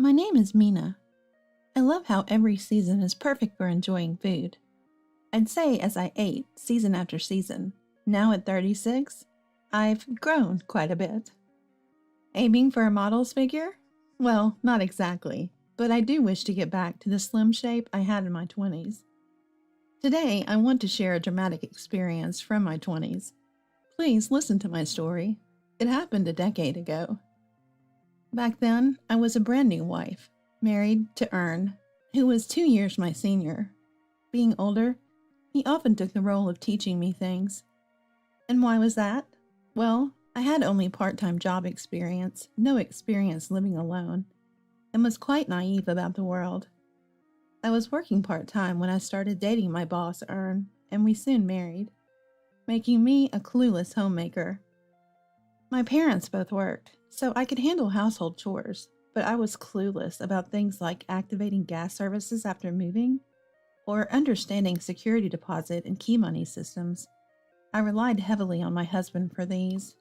My name is Mina. I love how every season is perfect for enjoying food. I'd say as I ate season after season, now at 36, I've grown quite a bit. Aiming for a model's figure? Well, not exactly, but I do wish to get back to the slim shape I had in my 20s. Today, I want to share a dramatic experience from my 20s. Please listen to my story. It happened a decade ago. Back then, I was a brand new wife, married to Ern, who was 2 years my senior. Being older, he often took the role of teaching me things. And why was that? Well, I had only part-time job experience, no experience living alone, and was quite naive about the world. I was working part-time when I started dating my boss, Ern, and we soon married, making me a clueless homemaker. My parents both worked, so I could handle household chores, but I was clueless about things like activating gas services after moving, or understanding security deposit and key money systems. I relied heavily on my husband for these.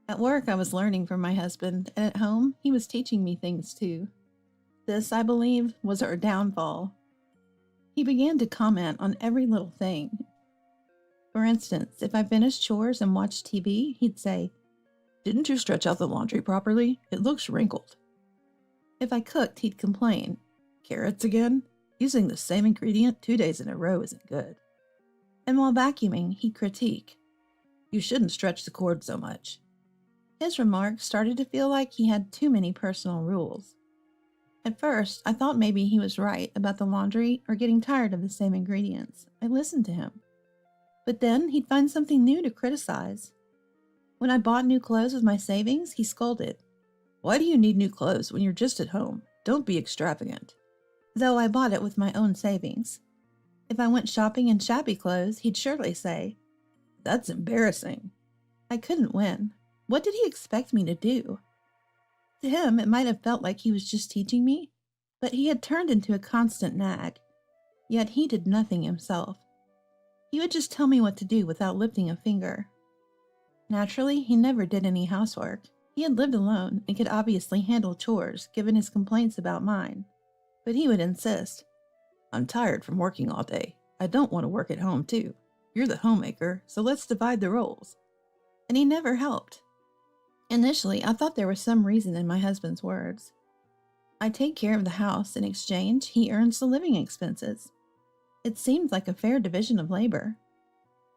At work, I was learning from my husband, and at home, he was teaching me things too. This, I believe, was our downfall. He began to comment on every little thing. For instance, if I finished chores and watched TV, he'd say, "Didn't you stretch out the laundry properly? It looks wrinkled." If I cooked, he'd complain, "Carrots again? Using the same ingredient 2 days in a row isn't good." And while vacuuming, he'd critique, "You shouldn't stretch the cord so much." His remarks started to feel like he had too many personal rules. At first, I thought maybe he was right about the laundry or getting tired of the same ingredients. I listened to him. But then he'd find something new to criticize. When I bought new clothes with my savings, he scolded, "Why do you need new clothes when you're just at home? Don't be extravagant." Though I bought it with my own savings. If I went shopping in shabby clothes, he'd surely say, "That's embarrassing." I couldn't win. What did he expect me to do? To him, it might have felt like he was just teaching me, but he had turned into a constant nag. Yet he did nothing himself. He would just tell me what to do without lifting a finger. Naturally, he never did any housework. He had lived alone and could obviously handle chores, given his complaints about mine. But he would insist, "I'm tired from working all day. I don't want to work at home too. You're the homemaker, so let's divide the roles." And he never helped. Initially, I thought there was some reason in my husband's words. I take care of the house. In exchange, he earns the living expenses. It seemed like a fair division of labor.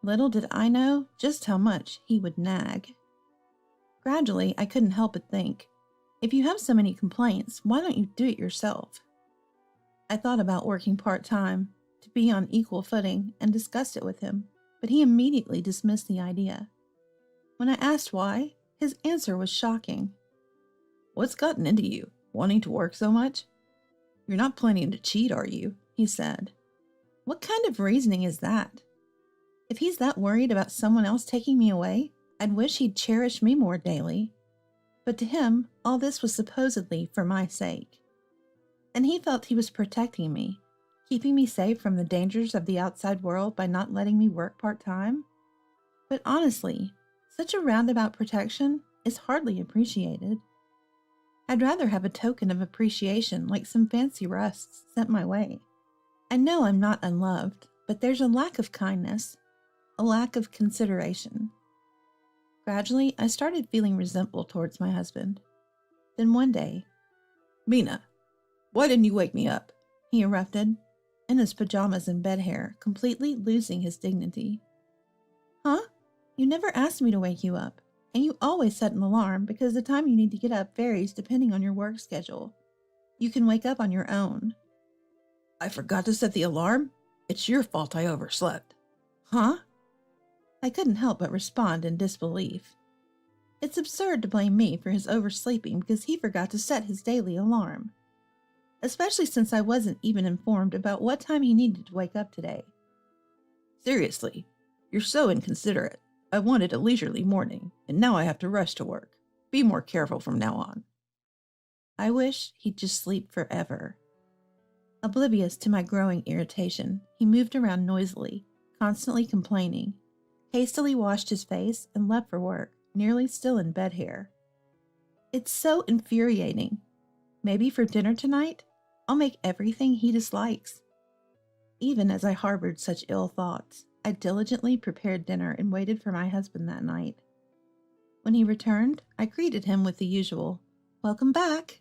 Little did I know just how much he would nag. Gradually, I couldn't help but think, if you have so many complaints, why don't you do it yourself? I thought about working part-time, to be on equal footing, and discussed it with him, but he immediately dismissed the idea. When I asked why, his answer was shocking. "What's gotten into you, wanting to work so much? You're not planning to cheat, are you?" he said. What kind of reasoning is that? If he's that worried about someone else taking me away, I'd wish he'd cherish me more daily. But to him, all this was supposedly for my sake. And he felt he was protecting me, keeping me safe from the dangers of the outside world by not letting me work part-time. But honestly, such a roundabout protection is hardly appreciated. I'd rather have a token of appreciation like some fancy rusts sent my way. I know I'm not unloved, but there's a lack of kindness, a lack of consideration. Gradually, I started feeling resentful towards my husband. Then one day, "Mina, why didn't you wake me up?" he erupted, in his pajamas and bed hair, completely losing his dignity. "Huh? You never asked me to wake you up, and you always set an alarm because the time you need to get up varies depending on your work schedule. You can wake up on your own." "I forgot to set the alarm? It's your fault I overslept." "Huh?" I couldn't help but respond in disbelief. It's absurd to blame me for his oversleeping because he forgot to set his daily alarm. Especially since I wasn't even informed about what time he needed to wake up today. "Seriously, you're so inconsiderate. I wanted a leisurely morning, and now I have to rush to work. Be more careful from now on." I wish he'd just sleep forever. Oblivious to my growing irritation, he moved around noisily, constantly complaining, hastily washed his face, and left for work, nearly still in bed hair. It's so infuriating. Maybe for dinner tonight, I'll make everything he dislikes. Even as I harbored such ill thoughts, I diligently prepared dinner and waited for my husband that night. When he returned, I greeted him with the usual, "Welcome back,"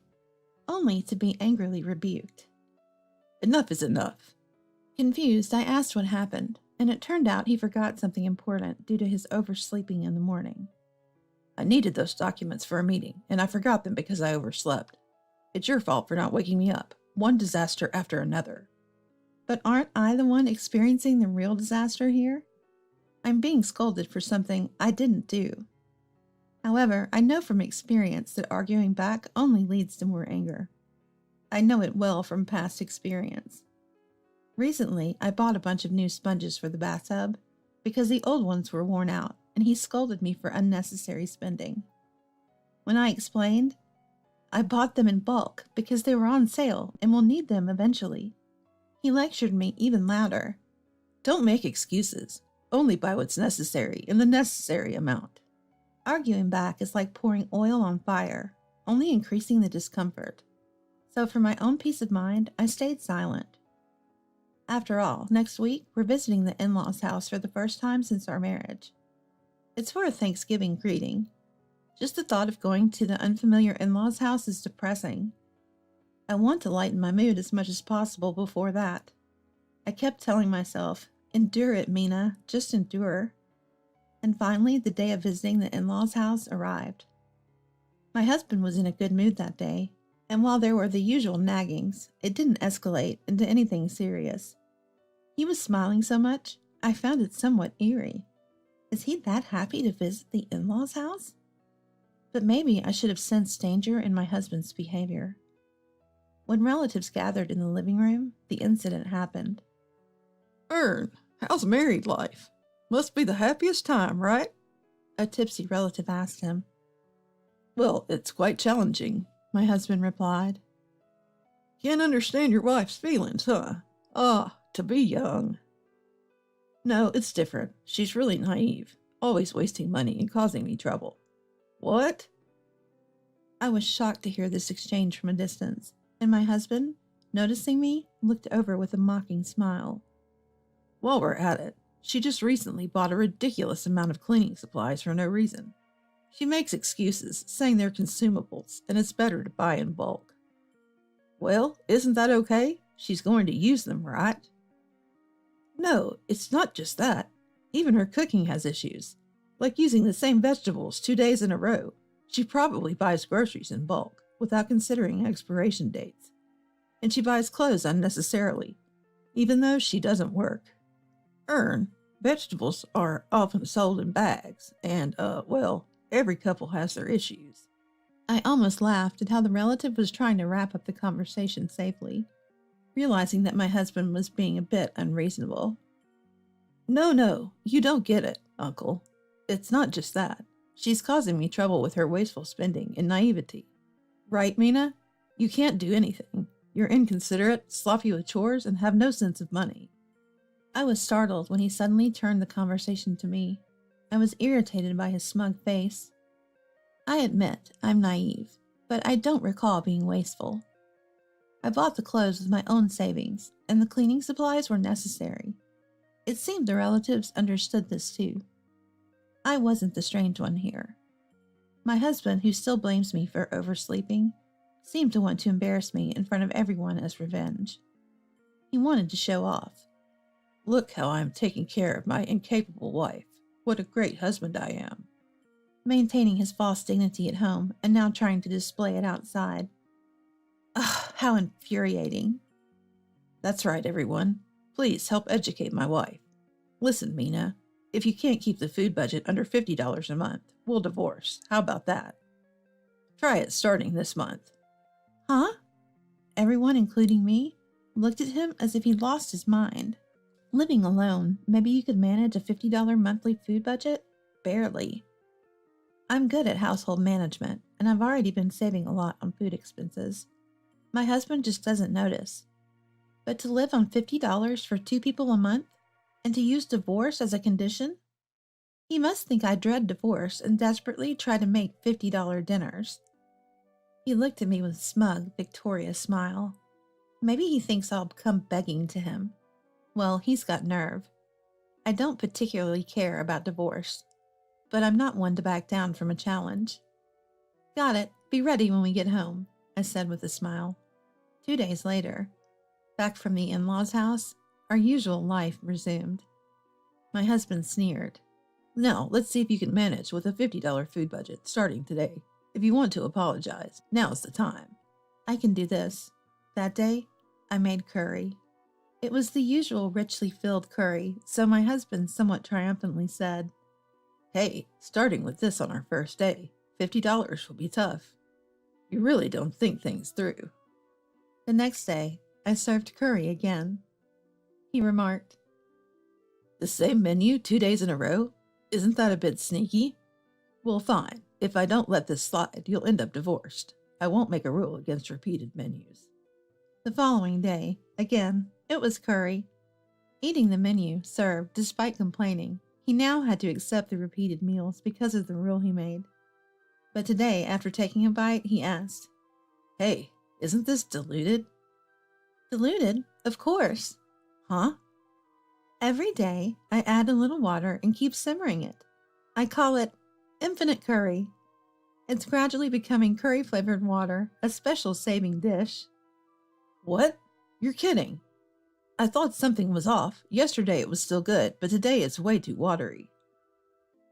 only to be angrily rebuked. Enough is enough. Confused, I asked what happened, and it turned out he forgot something important due to his oversleeping in the morning. I needed those documents for a meeting, and I forgot them because I overslept. It's your fault for not waking me up. One disaster after another. But aren't I the one experiencing the real disaster here? I'm being scolded for something I didn't do. However, I know from experience that arguing back only leads to more anger. I know it well from past experience. Recently, I bought a bunch of new sponges for the bathtub because the old ones were worn out, and he scolded me for unnecessary spending. When I explained, I bought them in bulk because they were on sale and will need them eventually, he lectured me even louder. Don't make excuses. Only buy what's necessary in the necessary amount. Arguing back is like pouring oil on fire, only increasing the discomfort. So for my own peace of mind, I stayed silent. After all, next week, we're visiting the in-laws' house for the first time since our marriage. It's for a Thanksgiving greeting. Just the thought of going to the unfamiliar in-laws' house is depressing. I want to lighten my mood as much as possible before that. I kept telling myself, endure it, Mina, just endure. And finally, the day of visiting the in-laws' house arrived. My husband was in a good mood that day, and while there were the usual naggings, it didn't escalate into anything serious. He was smiling so much, I found it somewhat eerie. Is he that happy to visit the in-laws' house? But maybe I should have sensed danger in my husband's behavior. When relatives gathered in the living room, the incident happened. Ern, how's married life? Must be the happiest time, right? A tipsy relative asked him. Well, it's quite challenging, my husband replied. Can't understand your wife's feelings, huh? Ah, to be young. No, it's different. She's really naive, always wasting money and causing me trouble. What? I was shocked to hear this exchange from a distance, and my husband, noticing me, looked over with a mocking smile. While we're at it, she just recently bought a ridiculous amount of cleaning supplies for no reason. She makes excuses, saying they're consumables, and it's better to buy in bulk. Well, isn't that okay? She's going to use them, right? No, it's not just that. Even her cooking has issues, like using the same vegetables 2 days in a row. She probably buys groceries in bulk, without considering expiration dates. And she buys clothes unnecessarily, even though she doesn't work. Vegetables are often sold in bags, and, every couple has their issues. I almost laughed at how the relative was trying to wrap up the conversation safely, realizing that my husband was being a bit unreasonable. No, you don't get it, Uncle. It's not just that. She's causing me trouble with her wasteful spending and naivety. Right, Mina? You can't do anything. You're inconsiderate, sloppy with chores, and have no sense of money. I was startled when he suddenly turned the conversation to me. I was irritated by his smug face. I admit I'm naive, but I don't recall being wasteful. I bought the clothes with my own savings, and the cleaning supplies were necessary. It seemed the relatives understood this too. I wasn't the strange one here. My husband, who still blames me for oversleeping, seemed to want to embarrass me in front of everyone as revenge. He wanted to show off. Look how I am taking care of my incapable wife. What a great husband I am. Maintaining his false dignity at home and now trying to display it outside. Ugh, how infuriating. That's right, everyone. Please help educate my wife. Listen, Mina, if you can't keep the food budget under $50 a month, we'll divorce. How about that? Try it starting this month. Huh? Everyone, including me, looked at him as if he'd lost his mind. Living alone, maybe you could manage a $50 monthly food budget? Barely. I'm good at household management, and I've already been saving a lot on food expenses. My husband just doesn't notice. But to live on $50 for 2 people a month, and to use divorce as a condition? He must think I dread divorce and desperately try to make $50 dinners. He looked at me with a smug, victorious smile. Maybe he thinks I'll come begging to him. Well, he's got nerve. I don't particularly care about divorce, but I'm not one to back down from a challenge. Got it. Be ready when we get home, I said with a smile. 2 days later, back from the in-laws' house, our usual life resumed. My husband sneered. Now, let's see if you can manage with a $50 food budget starting today. If you want to apologize, now's the time. I can do this. That day, I made curry. It was the usual richly filled curry, so my husband somewhat triumphantly said, "Hey, starting with this on our first day, $50 will be tough. You really don't think things through." The next day, I served curry again. He remarked, "The same menu 2 days in a row? Isn't that a bit sneaky?" "Well, fine. If I don't let this slide, you'll end up divorced. I won't make a rule against repeated menus." The following day, again, it was curry. Eating the menu served despite complaining, he now had to accept the repeated meals because of the rule he made. But today, after taking a bite, he asked, "Hey, isn't this diluted?" "Diluted? Of course." "Huh?" "Every day, I add a little water and keep simmering it. I call it infinite curry. It's gradually becoming curry-flavored water, a special saving dish." "What? You're kidding. I thought something was off. Yesterday it was still good, but today it's way too watery."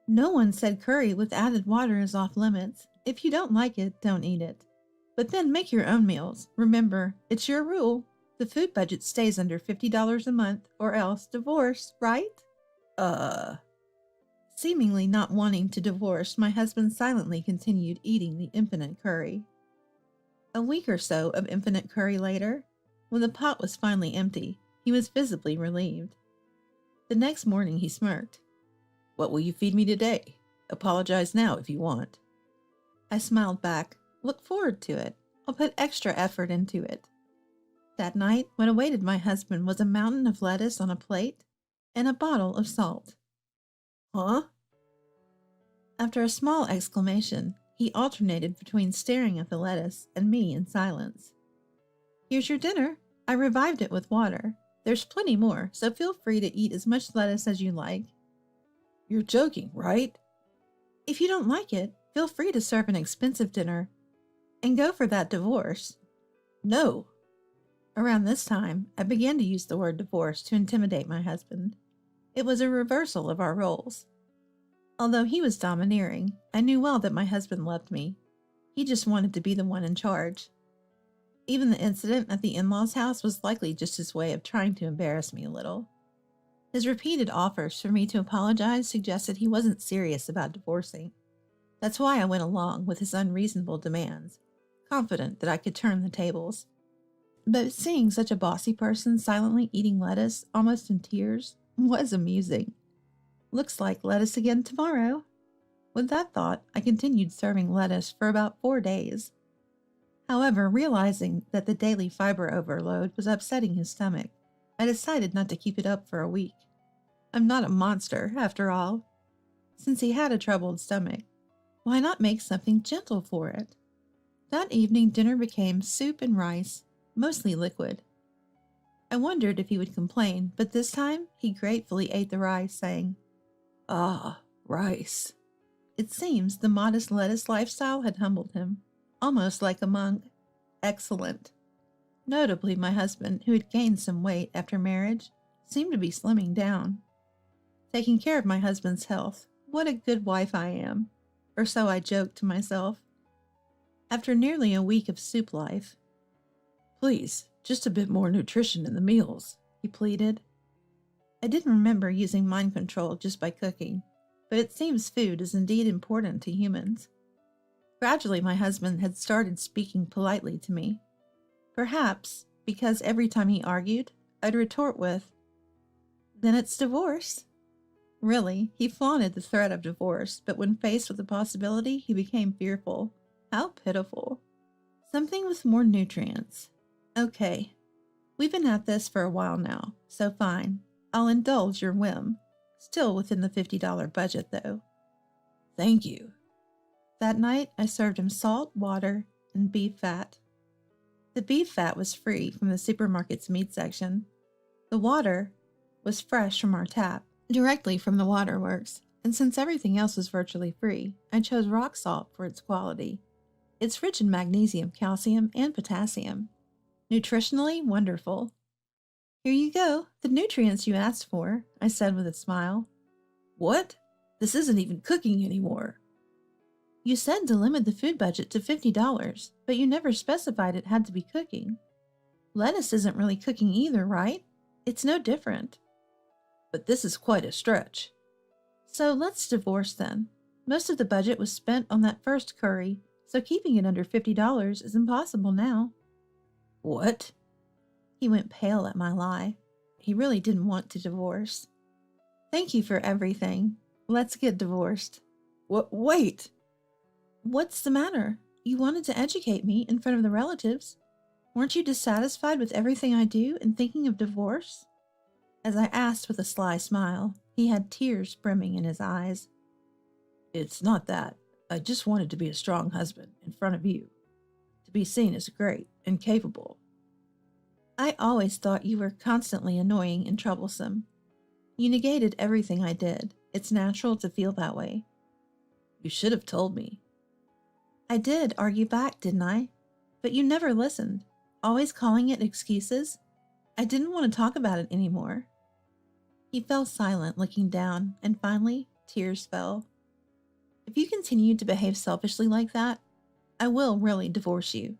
"No one said curry with added water is off limits. If you don't like it, don't eat it. But then make your own meals. Remember, it's your rule. The food budget stays under $50 a month or else divorce, right?" Seemingly not wanting to divorce, my husband silently continued eating the infinite curry. A week or so of infinite curry later, when the pot was finally empty, he was visibly relieved. The next morning he smirked. "What will you feed me today? Apologize now if you want." I smiled back. "Look forward to it. I'll put extra effort into it." That night, what awaited my husband was a mountain of lettuce on a plate and a bottle of salt. "Huh?" After a small exclamation, he alternated between staring at the lettuce and me in silence. "Here's your dinner. I revived it with water. There's plenty more, so feel free to eat as much lettuce as you like." "You're joking, right?" "If you don't like it, feel free to serve an expensive dinner and go for that divorce." "No." Around this time, I began to use the word divorce to intimidate my husband. It was a reversal of our roles. Although he was domineering, I knew well that my husband loved me. He just wanted to be the one in charge. Even the incident at the in-laws' house was likely just his way of trying to embarrass me a little. His repeated offers for me to apologize suggested he wasn't serious about divorcing. That's why I went along with his unreasonable demands, confident that I could turn the tables. But seeing such a bossy person silently eating lettuce, almost in tears, was amusing. Looks like lettuce again tomorrow. With that thought, I continued serving lettuce for about 4 days. However, realizing that the daily fiber overload was upsetting his stomach, I decided not to keep it up for a week. I'm not a monster, after all. Since he had a troubled stomach, why not make something gentle for it? That evening, dinner became soup and rice, mostly liquid. I wondered if he would complain, but this time he gratefully ate the rice, saying, "Ah, rice." It seems the modest lettuce lifestyle had humbled him, almost like a monk. Excellent. Notably, my husband, who had gained some weight after marriage, seemed to be slimming down. Taking care of my husband's health, what a good wife I am, or so I joked to myself. After nearly a week of soup life, "Please, just a bit more nutrition in the meals," he pleaded. I didn't remember using mind control just by cooking, but it seems food is indeed important to humans. Gradually, my husband had started speaking politely to me. Perhaps because every time he argued, I'd retort with, "Then it's divorce." Really, he flaunted the threat of divorce, but when faced with the possibility, he became fearful. How pitiful. Something with more nutrients. Okay, we've been at this for a while now, so fine. I'll indulge your whim. Still within the $50 budget, though. "Thank you." That night, I served him salt, water, and beef fat. The beef fat was free from the supermarket's meat section. The water was fresh from our tap, directly from the waterworks, and since everything else was virtually free, I chose rock salt for its quality. It's rich in magnesium, calcium, and potassium. Nutritionally wonderful. Here you go, the nutrients you asked for, I said with a smile. What? This isn't even cooking anymore. You said to limit the food budget to $50, but you never specified it had to be cooking. Lettuce isn't really cooking either, right? It's no different. But this is quite a stretch. So let's divorce then. Most of the budget was spent on that first curry, so keeping it under $50 is impossible now. What? He went pale at my lie. He really didn't want to divorce. Thank you for everything. Let's get divorced. Wait! What's the matter? You wanted to educate me in front of the relatives. Weren't you dissatisfied with everything I do and thinking of divorce? As I asked with a sly smile, he had tears brimming in his eyes. It's not that. I just wanted to be a strong husband in front of you. To be seen as great and capable. I always thought you were constantly annoying and troublesome. You negated everything I did. It's natural to feel that way. You should have told me. I did argue back, didn't I? But you never listened, always calling it excuses. I didn't want to talk about it anymore. He fell silent, looking down, and finally, tears fell. If you continue to behave selfishly like that, I will really divorce you.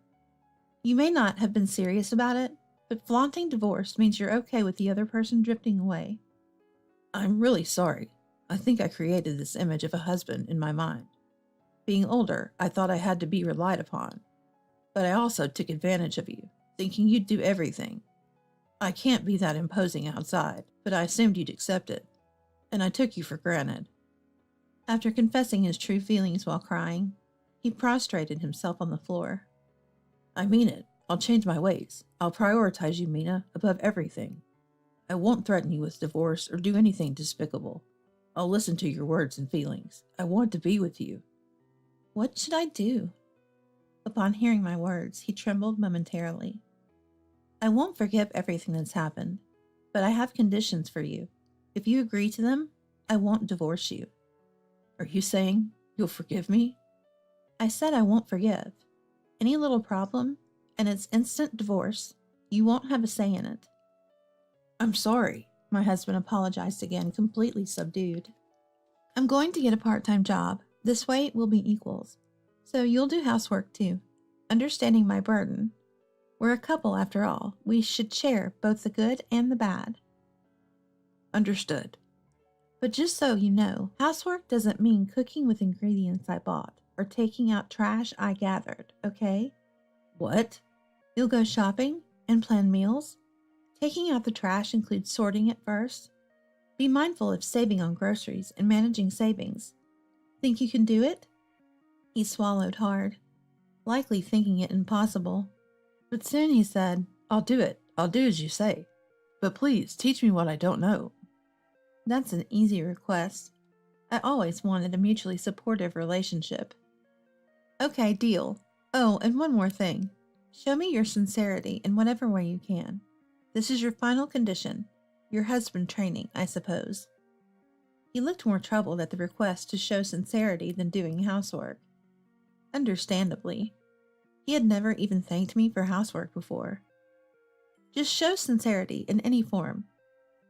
You may not have been serious about it, but flaunting divorce means you're okay with the other person drifting away. I'm really sorry. I think I created this image of a husband in my mind. Being older, I thought I had to be relied upon. But I also took advantage of you, thinking you'd do everything. I can't be that imposing outside, but I assumed you'd accept it. And I took you for granted. After confessing his true feelings while crying, he prostrated himself on the floor. I mean it. I'll change my ways. I'll prioritize you, Mina, above everything. I won't threaten you with divorce or do anything despicable. I'll listen to your words and feelings. I want to be with you. What should I do? Upon hearing my words, he trembled momentarily. I won't forgive everything that's happened, but I have conditions for you. If you agree to them, I won't divorce you. Are you saying you'll forgive me? I said I won't forgive. Any little problem, and it's instant divorce. You won't have a say in it. I'm sorry. My husband apologized again, completely subdued. I'm going to get a part-time job. This way we'll be equals. So you'll do housework too. Understanding my burden. We're a couple after all. We should share both the good and the bad. Understood. But just so you know, housework doesn't mean cooking with ingredients I bought or taking out trash I gathered, okay? What? You'll go shopping and plan meals? Taking out the trash includes sorting it first. Be mindful of saving on groceries and managing savings. Think you can do it? He swallowed hard, likely thinking it impossible. But soon he said, I'll do it. I'll do as you say. But please, teach me what I don't know. That's an easy request. I always wanted a mutually supportive relationship. Okay, deal. Oh, and one more thing. Show me your sincerity in whatever way you can. This is your final condition. Your husband training, I suppose. He looked more troubled at the request to show sincerity than doing housework. Understandably. He had never even thanked me for housework before. Just show sincerity in any form.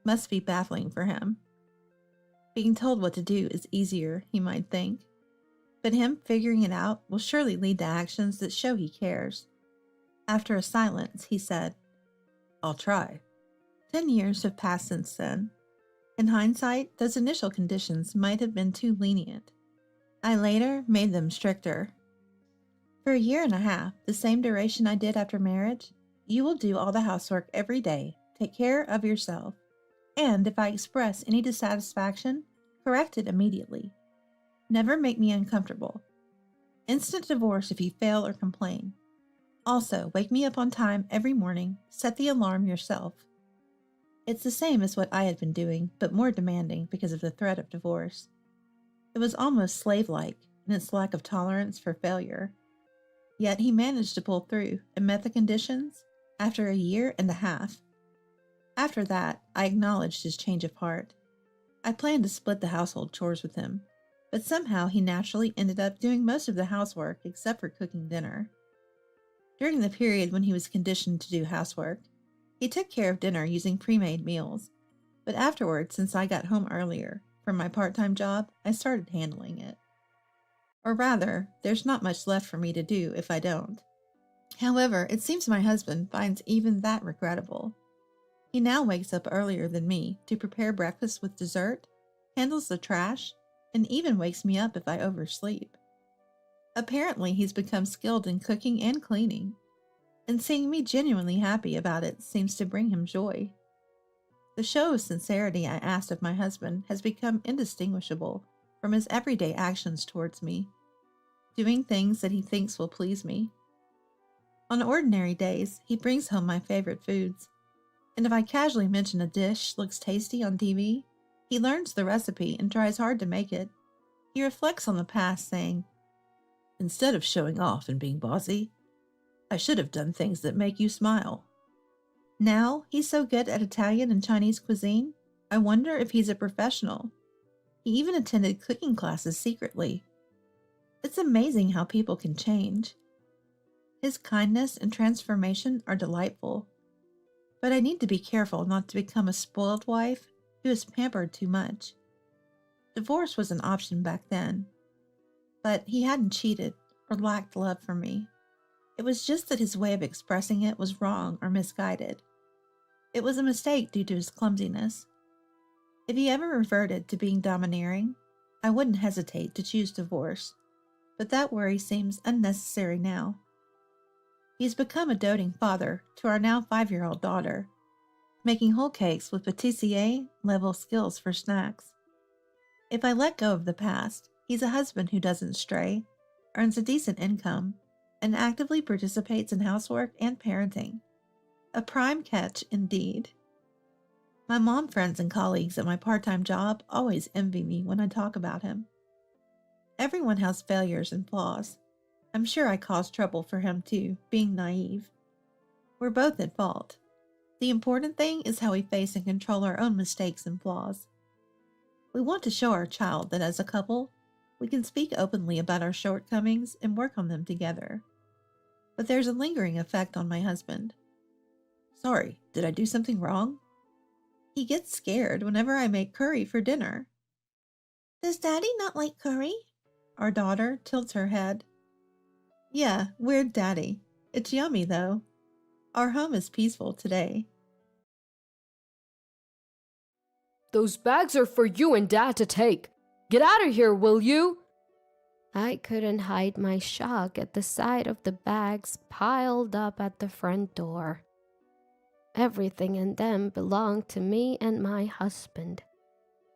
Must be baffling for him. Being told what to do is easier, he might think. But him figuring it out will surely lead to actions that show he cares. After a silence, he said, I'll try. 10 years have passed since then. In hindsight, those initial conditions might have been too lenient. I later made them stricter. For a year and a half, the same duration I did after marriage, you will do all the housework every day, take care of yourself, and if I express any dissatisfaction, correct it immediately. Never make me uncomfortable. Instant divorce if you fail or complain. Also, wake me up on time every morning, set the alarm yourself. It's the same as what I had been doing, but more demanding because of the threat of divorce. It was almost slave-like in its lack of tolerance for failure. Yet he managed to pull through and met the conditions after 1.5 years. After that, I acknowledged his change of heart. I planned to split the household chores with him, but somehow he naturally ended up doing most of the housework except for cooking dinner. During the period when he was conditioned to do housework, he took care of dinner using pre-made meals, but afterwards, since I got home earlier from my part-time job, I started handling it. Or rather, there's not much left for me to do if I don't. However, it seems my husband finds even that regrettable. He now wakes up earlier than me to prepare breakfast with dessert, handles the trash, and even wakes me up if I oversleep. Apparently, he's become skilled in cooking and cleaning, and seeing me genuinely happy about it seems to bring him joy. The show of sincerity I asked of my husband has become indistinguishable from his everyday actions towards me, doing things that he thinks will please me. On ordinary days, he brings home my favorite foods, and if I casually mention a dish looks tasty on TV, he learns the recipe and tries hard to make it. He reflects on the past, saying, "Instead of showing off and being bossy, I should have done things that make you smile." Now, he's so good at Italian and Chinese cuisine, I wonder if he's a professional. He even attended cooking classes secretly. It's amazing how people can change. His kindness and transformation are delightful, but I need to be careful not to become a spoiled wife who is pampered too much. Divorce was an option back then, but he hadn't cheated or lacked love for me. It was just that his way of expressing it was wrong or misguided. It was a mistake due to his clumsiness. If he ever reverted to being domineering, I wouldn't hesitate to choose divorce, but that worry seems unnecessary now. He's become a doting father to our now 5-year-old daughter, making whole cakes with pâtissier-level skills for snacks. If I let go of the past, he's a husband who doesn't stray, earns a decent income, and actively participates in housework and parenting. A prime catch indeed. My mom friends and colleagues at my part-time job always envy me when I talk about him. Everyone has failures and flaws. I'm sure I caused trouble for him too, being naive. We're both at fault. The important thing is how we face and control our own mistakes and flaws. We want to show our child that as a couple, we can speak openly about our shortcomings and work on them together. But there's a lingering effect on my husband. Sorry, did I do something wrong? He gets scared whenever I make curry for dinner. Does Daddy not like curry? Our daughter tilts her head. Yeah, weird Daddy. It's yummy though. Our home is peaceful today. Those bags are for you and Dad to take. Get out of here, will you? I couldn't hide my shock at the sight of the bags piled up at the front door. Everything in them belonged to me and my husband,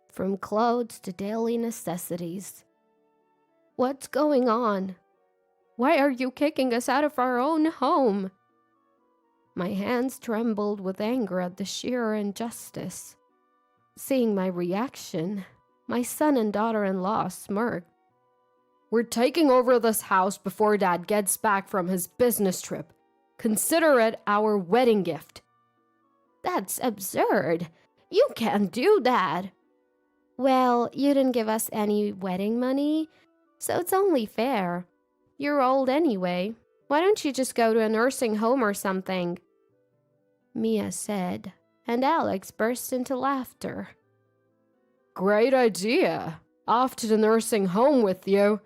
from clothes to daily necessities. What's going on? Why are you kicking us out of our own home? My hands trembled with anger at the sheer injustice. Seeing my reaction, my son and daughter-in-law smirked. We're taking over this house before Dad gets back from his business trip. Consider it our wedding gift. That's absurd. You can't do that. Well, you didn't give us any wedding money, so it's only fair. You're old anyway. Why don't you just go to a nursing home or something? Mia said, and Alex burst into laughter. Great idea. Off to the nursing home with you.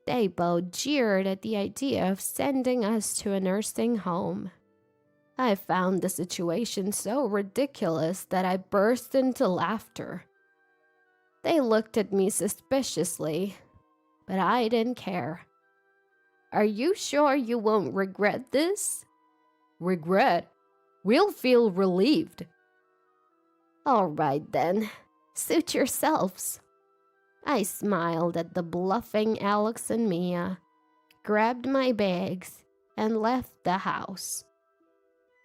They both jeered at the idea of sending us to a nursing home. I found the situation so ridiculous that I burst into laughter. They looked at me suspiciously, but I didn't care. Are you sure you won't regret this? Regret? We'll feel relieved. All right then, suit yourselves. I smiled at the bluffing Alex and Mia, grabbed my bags, and left the house.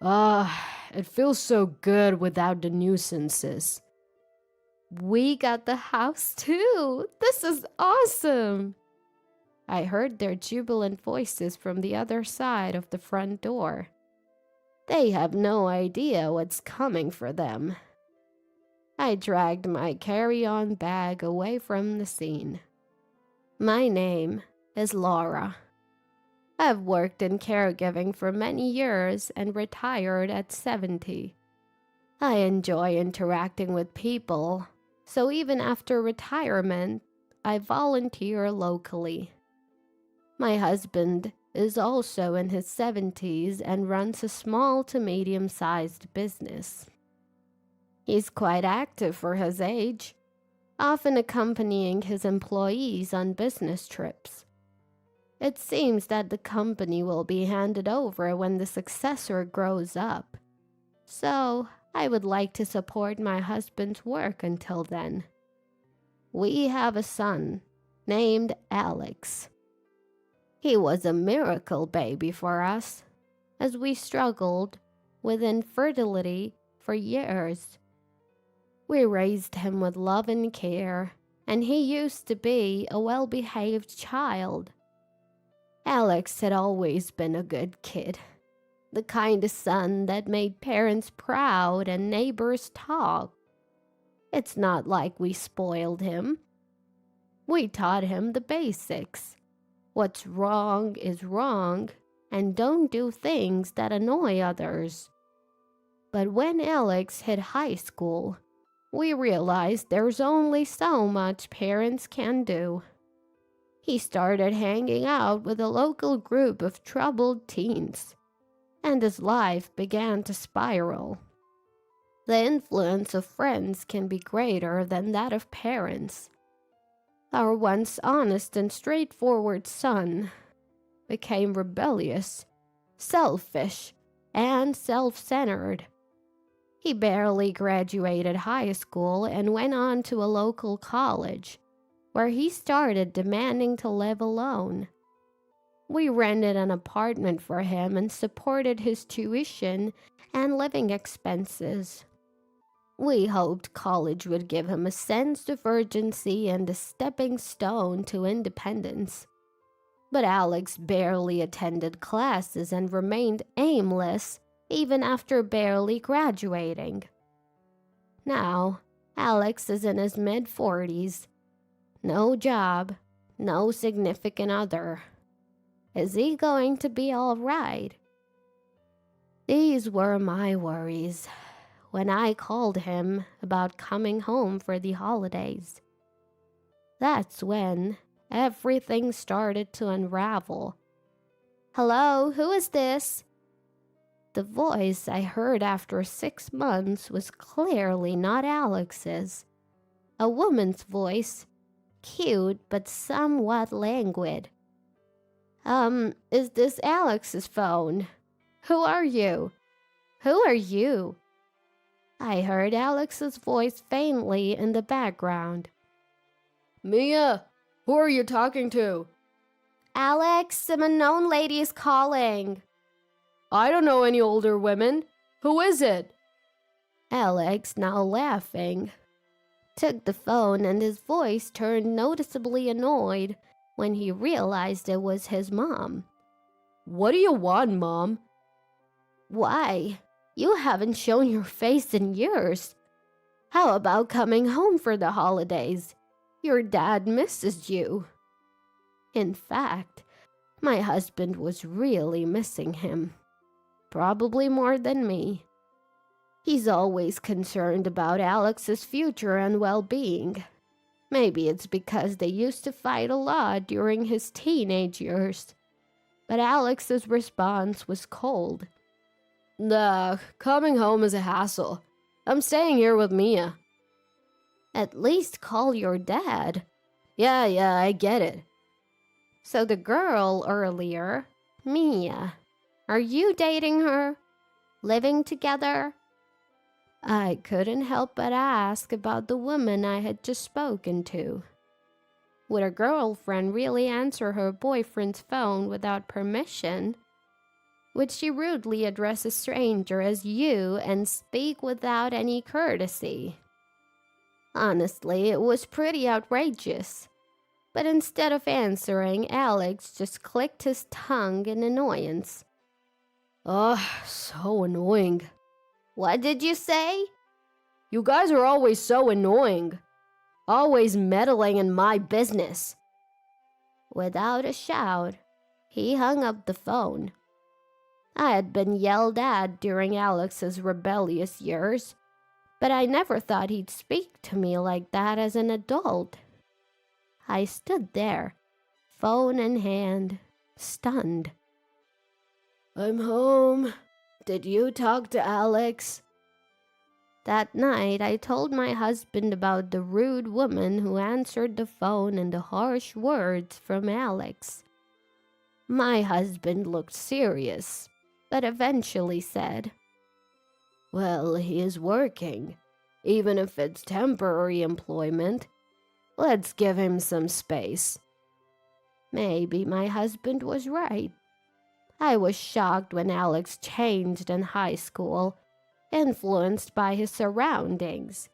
It feels so good without the nuisances. We got the house too. This is awesome. I heard their jubilant voices from the other side of the front door. They have no idea what's coming for them. I dragged my carry-on bag away from the scene. My name is Laura. I've worked in caregiving for many years and retired at 70. I enjoy interacting with people, so even after retirement, I volunteer locally. My husband is also in his 70s and runs a small to medium-sized business. He's quite active for his age, often accompanying his employees on business trips. It seems that the company will be handed over when the successor grows up, so I would like to support my husband's work until then. We have a son named Alex. He was a miracle baby for us, as we struggled with infertility for years. We raised him with love and care, and he used to be a well-behaved child. Alex had always been a good kid, the kind of son that made parents proud and neighbors talk. It's not like we spoiled him. We taught him the basics. What's wrong is wrong, and don't do things that annoy others. But when Alex hit high school, we realized there's only so much parents can do. He started hanging out with a local group of troubled teens, and his life began to spiral. The influence of friends can be greater than that of parents. Our once honest and straightforward son became rebellious, selfish, and self-centered. He barely graduated high school and went on to a local college, where he started demanding to live alone. We rented an apartment for him and supported his tuition and living expenses. We hoped college would give him a sense of urgency and a stepping stone to independence. But Alex barely attended classes and remained aimless even after barely graduating. Now, Alex is in his mid-40s. No job, no significant other. Is he going to be all right? These were my worries when I called him about coming home for the holidays. That's when everything started to unravel. Hello, who is this? The voice I heard after 6 months was clearly not Alex's. A woman's voice, cute but somewhat languid. Is this Alex's phone? Who are you? Who are you? I heard Alex's voice faintly in the background. Mia, who are you talking to? Alex, some unknown lady is calling. I don't know any older women. Who is it? Alex, now laughing, took the phone and his voice turned noticeably annoyed when he realized it was his mom. What do you want, Mom? Why, you haven't shown your face in years. How about coming home for the holidays? Your dad misses you. In fact, my husband was really missing him. Probably more than me. He's always concerned about Alex's future and well-being. Maybe it's because they used to fight a lot during his teenage years. But Alex's response was cold. Nah, coming home is a hassle. I'm staying here with Mia. At least call your dad. Yeah, I get it. So the girl earlier, Mia, are you dating her? Living together? I couldn't help but ask about the woman I had just spoken to. Would a girlfriend really answer her boyfriend's phone without permission? Would she rudely address a stranger as you and speak without any courtesy? Honestly, it was pretty outrageous. But instead of answering, Alex just clicked his tongue in annoyance. Ugh, so annoying. What did you say? You guys are always so annoying. Always meddling in my business. Without a shout, he hung up the phone. I had been yelled at during Alex's rebellious years, but I never thought he'd speak to me like that as an adult. I stood there, phone in hand, stunned. I'm home. Did you talk to Alex? That night, I told my husband about the rude woman who answered the phone and the harsh words from Alex. My husband looked serious, but eventually said, Well, he is working, even if it's temporary employment. Let's give him some space. Maybe my husband was right. I was shocked when Alex changed in high school, influenced by his surroundings.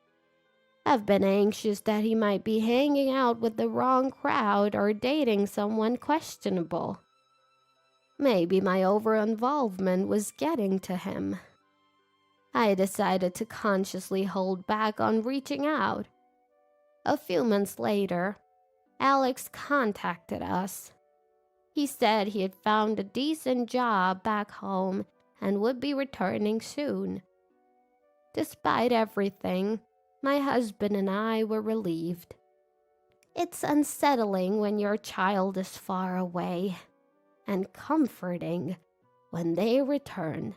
I've been anxious that he might be hanging out with the wrong crowd or dating someone questionable. Maybe my over-involvement was getting to him. I decided to consciously hold back on reaching out. A few months later, Alex contacted us. He said he had found a decent job back home and would be returning soon. Despite everything, my husband and I were relieved. It's unsettling when your child is far away, and comforting when they return.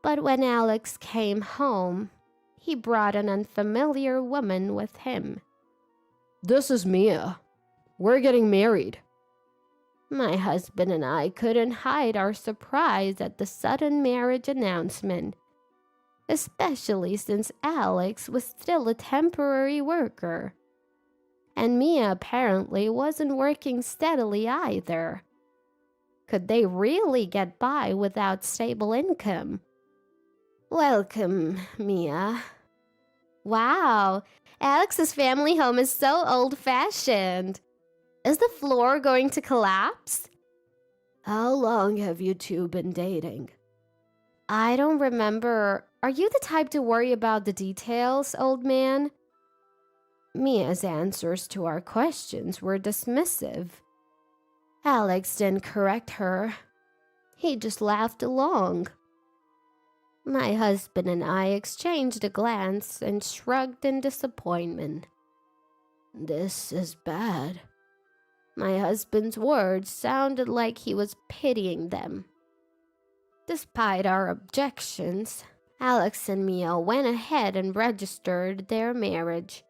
But when Alex came home, he brought an unfamiliar woman with him. This is Mia. We're getting married. My husband and I couldn't hide our surprise at the sudden marriage announcement, especially since Alex was still a temporary worker. And Mia apparently wasn't working steadily either. Could they really get by without stable income? Welcome, Mia. Wow, Alex's family home is so old-fashioned. Is the floor going to collapse? How long have you two been dating? I don't remember. Are you the type to worry about the details, old man? Mia's answers to our questions were dismissive. Alex didn't correct her. He just laughed along. My husband and I exchanged a glance and shrugged in disappointment. This is bad. My husband's words sounded like he was pitying them. Despite our objections, Alex and Mia went ahead and registered their marriage.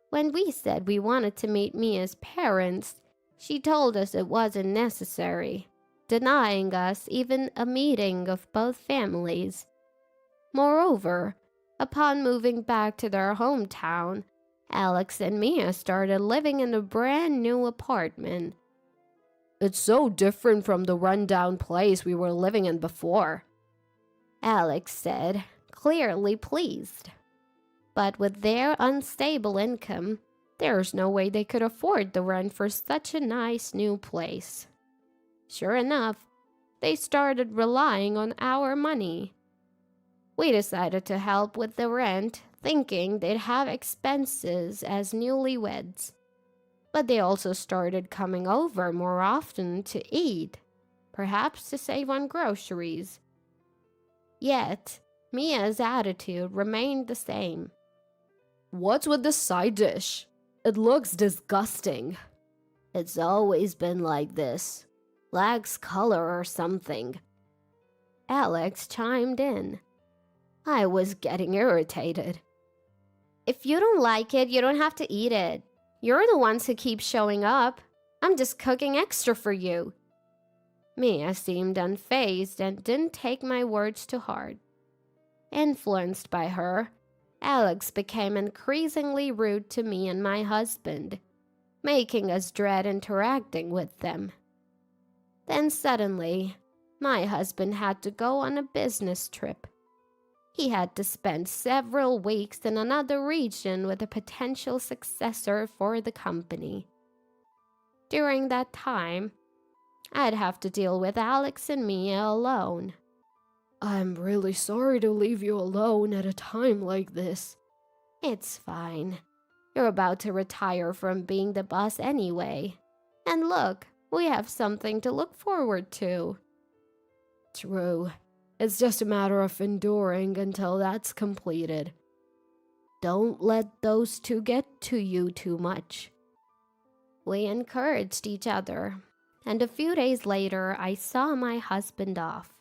When we said we wanted to meet Mia's parents, she told us it wasn't necessary, denying us even a meeting of both families. Moreover, upon moving back to their hometown, Alex and Mia started living in a brand new apartment. It's so different from the rundown place we were living in before, Alex said, clearly pleased. But with their unstable income, there's no way they could afford the rent for such a nice new place. Sure enough, they started relying on our money. We decided to help with the rent, thinking they'd have expenses as newlyweds. But they also started coming over more often to eat, perhaps to save on groceries. Yet, Mia's attitude remained the same. What's with this side dish? It looks disgusting. It's always been like this. Lacks color or something. Alex chimed in. I was getting irritated. If you don't like it, you don't have to eat it. You're the ones who keep showing up. I'm just cooking extra for you. Mia seemed unfazed and didn't take my words to heart. Influenced by her, Alex became increasingly rude to me and my husband, making us dread interacting with them. Then suddenly, my husband had to go on a business trip. He had to spend several weeks in another region with a potential successor for the company. During that time, I'd have to deal with Alex and Mia alone. I'm really sorry to leave you alone at a time like this. It's fine. You're about to retire from being the boss anyway. And look, we have something to look forward to. True. It's just a matter of enduring until that's completed. Don't let those two get to you too much. We encouraged each other, and a few days later I saw my husband off.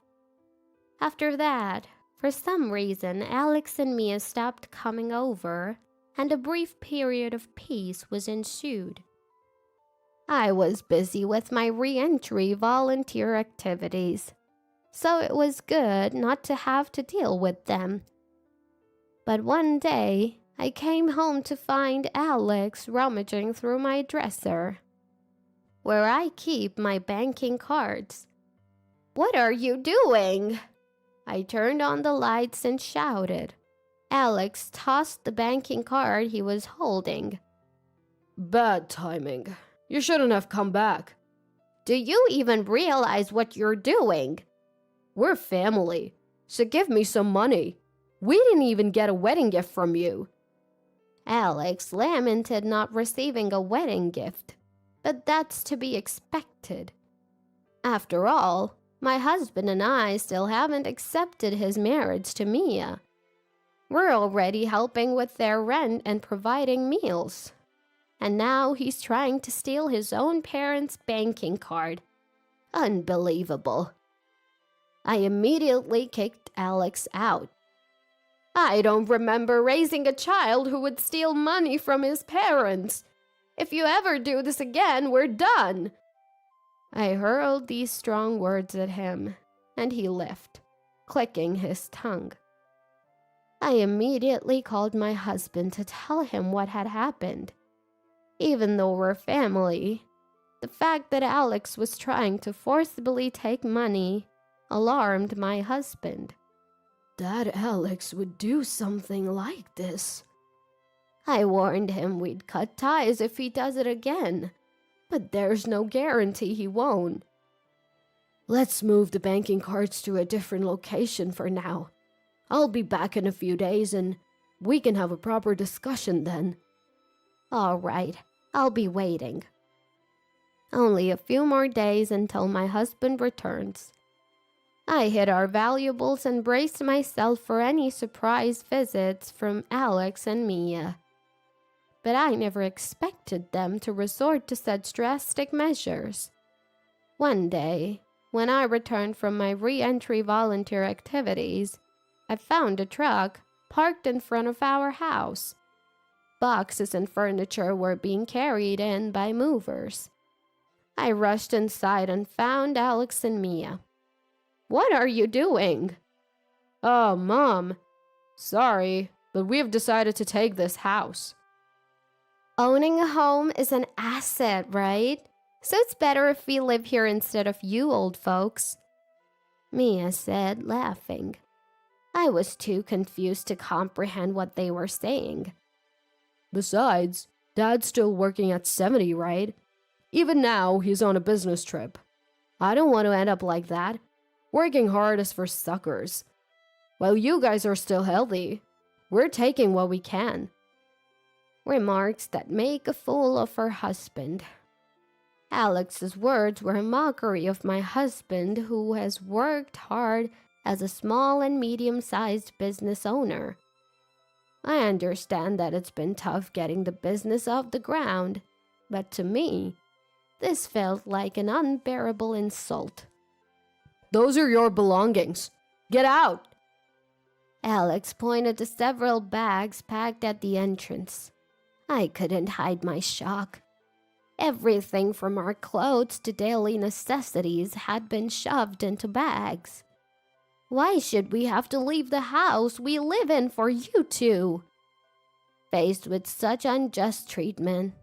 After that, for some reason, Alex and Mia stopped coming over, and a brief period of peace was ensued. I was busy with my re-entry volunteer activities, so it was good not to have to deal with them. But one day, I came home to find Alex rummaging through my dresser, where I keep my banking cards. "What are you doing?" I turned on the lights and shouted. Alex tossed the banking card he was holding. Bad timing. You shouldn't have come back. "Do you even realize what you're doing?" We're family, so give me some money. We didn't even get a wedding gift from you. Alex lamented not receiving a wedding gift, but that's to be expected. After all, my husband and I still haven't accepted his marriage to Mia. We're already helping with their rent and providing meals. And now he's trying to steal his own parents' banking card. Unbelievable. I immediately kicked Alex out. "I don't remember raising a child who would steal money from his parents. If you ever do this again, we're done." I hurled these strong words at him, and he left, clicking his tongue. I immediately called my husband to tell him what had happened. Even though we're family, the fact that Alex was trying to forcibly take money alarmed my husband. That Alex would do something like this. I warned him we'd cut ties if he does it again, but there's no guarantee he won't. Let's move the banking cards to a different location for now. I'll be back in a few days and we can have a proper discussion then. All right, I'll be waiting. Only a few more days until my husband returns. I hid our valuables and braced myself for any surprise visits from Alex and Mia. But I never expected them to resort to such drastic measures. One day, when I returned from my re-entry volunteer activities, I found a truck parked in front of our house. Boxes and furniture were being carried in by movers. I rushed inside and found Alex and Mia. "What are you doing?" "Oh, Mom. Sorry, but we have decided to take this house." Owning a home is an asset, right? So it's better if we live here instead of you old folks, Mia said, laughing. I was too confused to comprehend what they were saying. Besides, Dad's still working at 70, right? Even now, he's on a business trip. I don't want to end up like that. Working hard is for suckers. While you guys are still healthy, we're taking what we can. Remarks that make a fool of her husband. Alex's words were a mockery of my husband, who has worked hard as a small and medium-sized business owner. I understand that it's been tough getting the business off the ground, but to me, this felt like an unbearable insult. Those are your belongings. Get out! Alex pointed to several bags packed at the entrance. I couldn't hide my shock. Everything from our clothes to daily necessities had been shoved into bags. Why should we have to leave the house we live in for you two? Faced with such unjust treatment,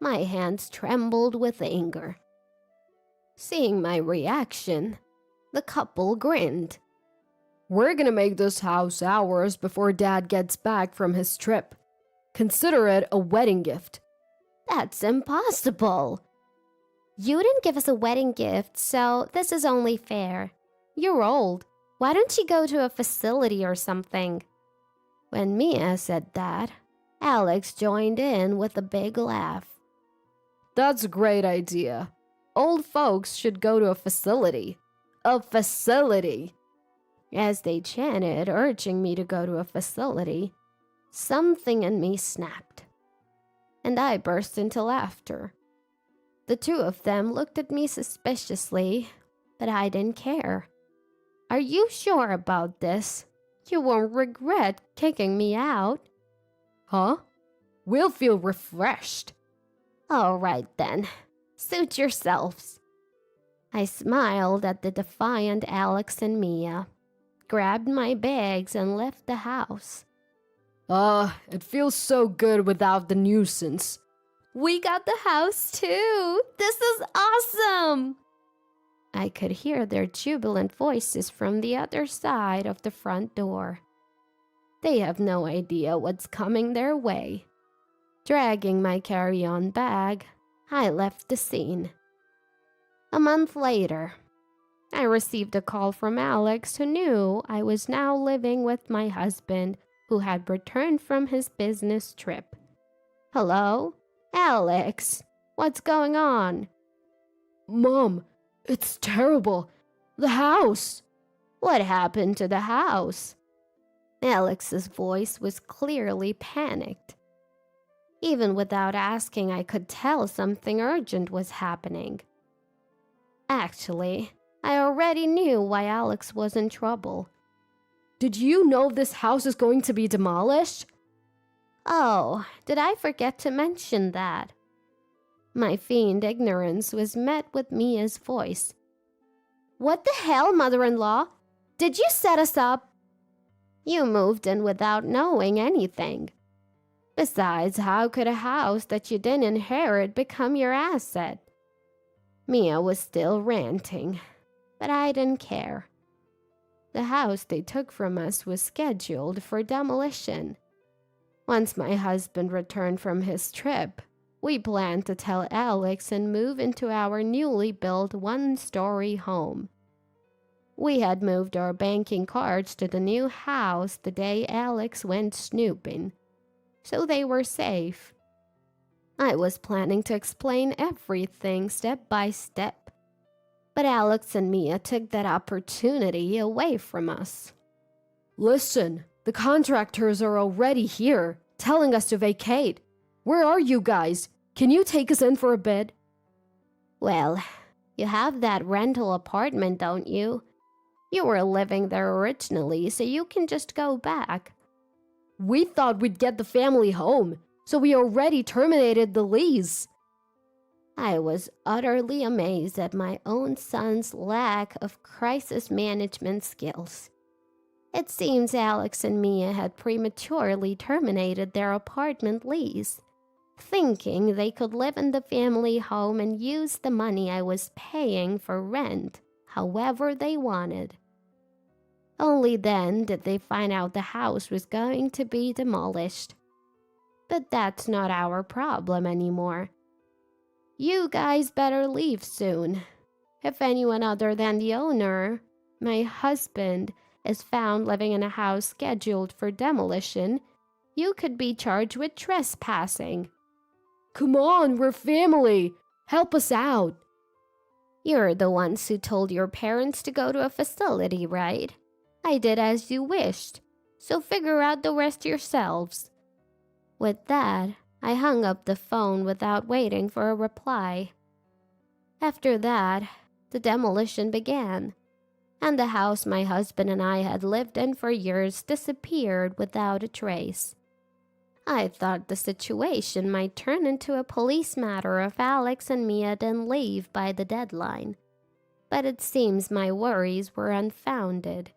my hands trembled with anger. Seeing my reaction, the couple grinned. We're gonna make this house ours before Dad gets back from his trip. Consider it a wedding gift. That's impossible. You didn't give us a wedding gift, so this is only fair. You're old. Why don't you go to a facility or something? When Mia said that, Alex joined in with a big laugh. That's a great idea. Old folks should go to a facility. A facility! As they chanted, urging me to go to a facility, something in me snapped, and I burst into laughter. The two of them looked at me suspiciously, but I didn't care. Are you sure about this? You won't regret kicking me out. Huh? We'll feel refreshed. All right then, suit yourselves. I smiled at the defiant Alex and Mia, grabbed my bags, and left the house. It feels so good without the nuisance. We got the house too! This is awesome! I could hear their jubilant voices from the other side of the front door. They have no idea what's coming their way. Dragging my carry-on bag, I left the scene. A month later, I received a call from Alex, who knew I was now living with my husband, who had returned from his business trip. Hello? Alex, what's going on? Mom, it's terrible. The house. What happened to the house? Alex's voice was clearly panicked. Even without asking, I could tell something urgent was happening. Actually, I already knew why Alex was in trouble. Did you know this house is going to be demolished? Oh, did I forget to mention that? My feigned ignorance was met with Mia's voice. What the hell, mother-in-law? Did you set us up? You moved in without knowing anything. Besides, how could a house that you didn't inherit become your asset? Mia was still ranting, but I didn't care. The house they took from us was scheduled for demolition. Once my husband returned from his trip, we planned to tell Alex and move into our newly built one-story home. We had moved our banking cards to the new house the day Alex went snooping, so they were safe. I was planning to explain everything step by step, but Alex and Mia took that opportunity away from us. Listen, the contractors are already here, telling us to vacate. Where are you guys? Can you take us in for a bit? Well, you have that rental apartment, don't you? You were living there originally, so you can just go back. We thought we'd get the family home, so we already terminated the lease. I was utterly amazed at my own son's lack of crisis management skills. It seems Alex and Mia had prematurely terminated their apartment lease, thinking they could live in the family home and use the money I was paying for rent however they wanted. Only then did they find out the house was going to be demolished. But that's not our problem anymore. You guys better leave soon. If anyone other than the owner, my husband, is found living in a house scheduled for demolition, you could be charged with trespassing. Come on, we're family. Help us out. You're the ones who told your parents to go to a facility, right? I did as you wished, so figure out the rest yourselves. With that, I hung up the phone without waiting for a reply. After that, the demolition began, and the house my husband and I had lived in for years disappeared without a trace. I thought the situation might turn into a police matter if Alex and Mia didn't leave by the deadline, but it seems my worries were unfounded.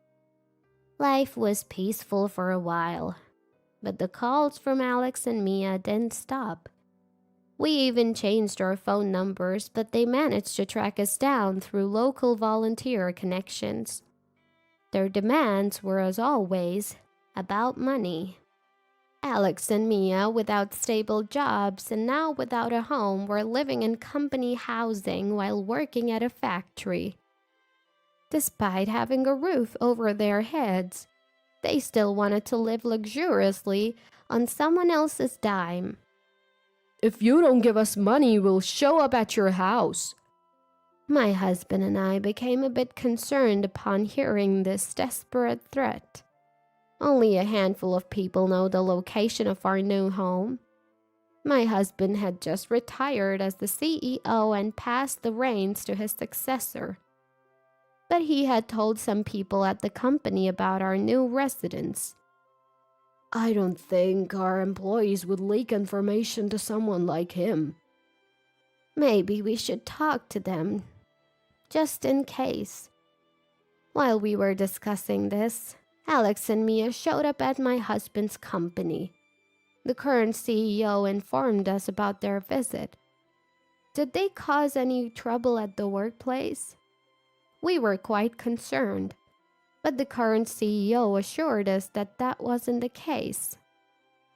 Life was peaceful for a while, but the calls from Alex and Mia didn't stop. We even changed our phone numbers, but they managed to track us down through local volunteer connections. Their demands were, as always, about money. Alex and Mia, without stable jobs and now without a home, were living in company housing while working at a factory. Despite having a roof over their heads, they still wanted to live luxuriously on someone else's dime. If you don't give us money, we'll show up at your house. My husband and I became a bit concerned upon hearing this desperate threat. Only a handful of people know the location of our new home. My husband had just retired as the CEO and passed the reins to his successor. But he had told some people at the company about our new residence. I don't think our employees would leak information to someone like him. Maybe we should talk to them, just in case. While we were discussing this, Alex and Mia showed up at my husband's company. The current CEO informed us about their visit. Did they cause any trouble at the workplace? We were quite concerned, but the current CEO assured us that that wasn't the case.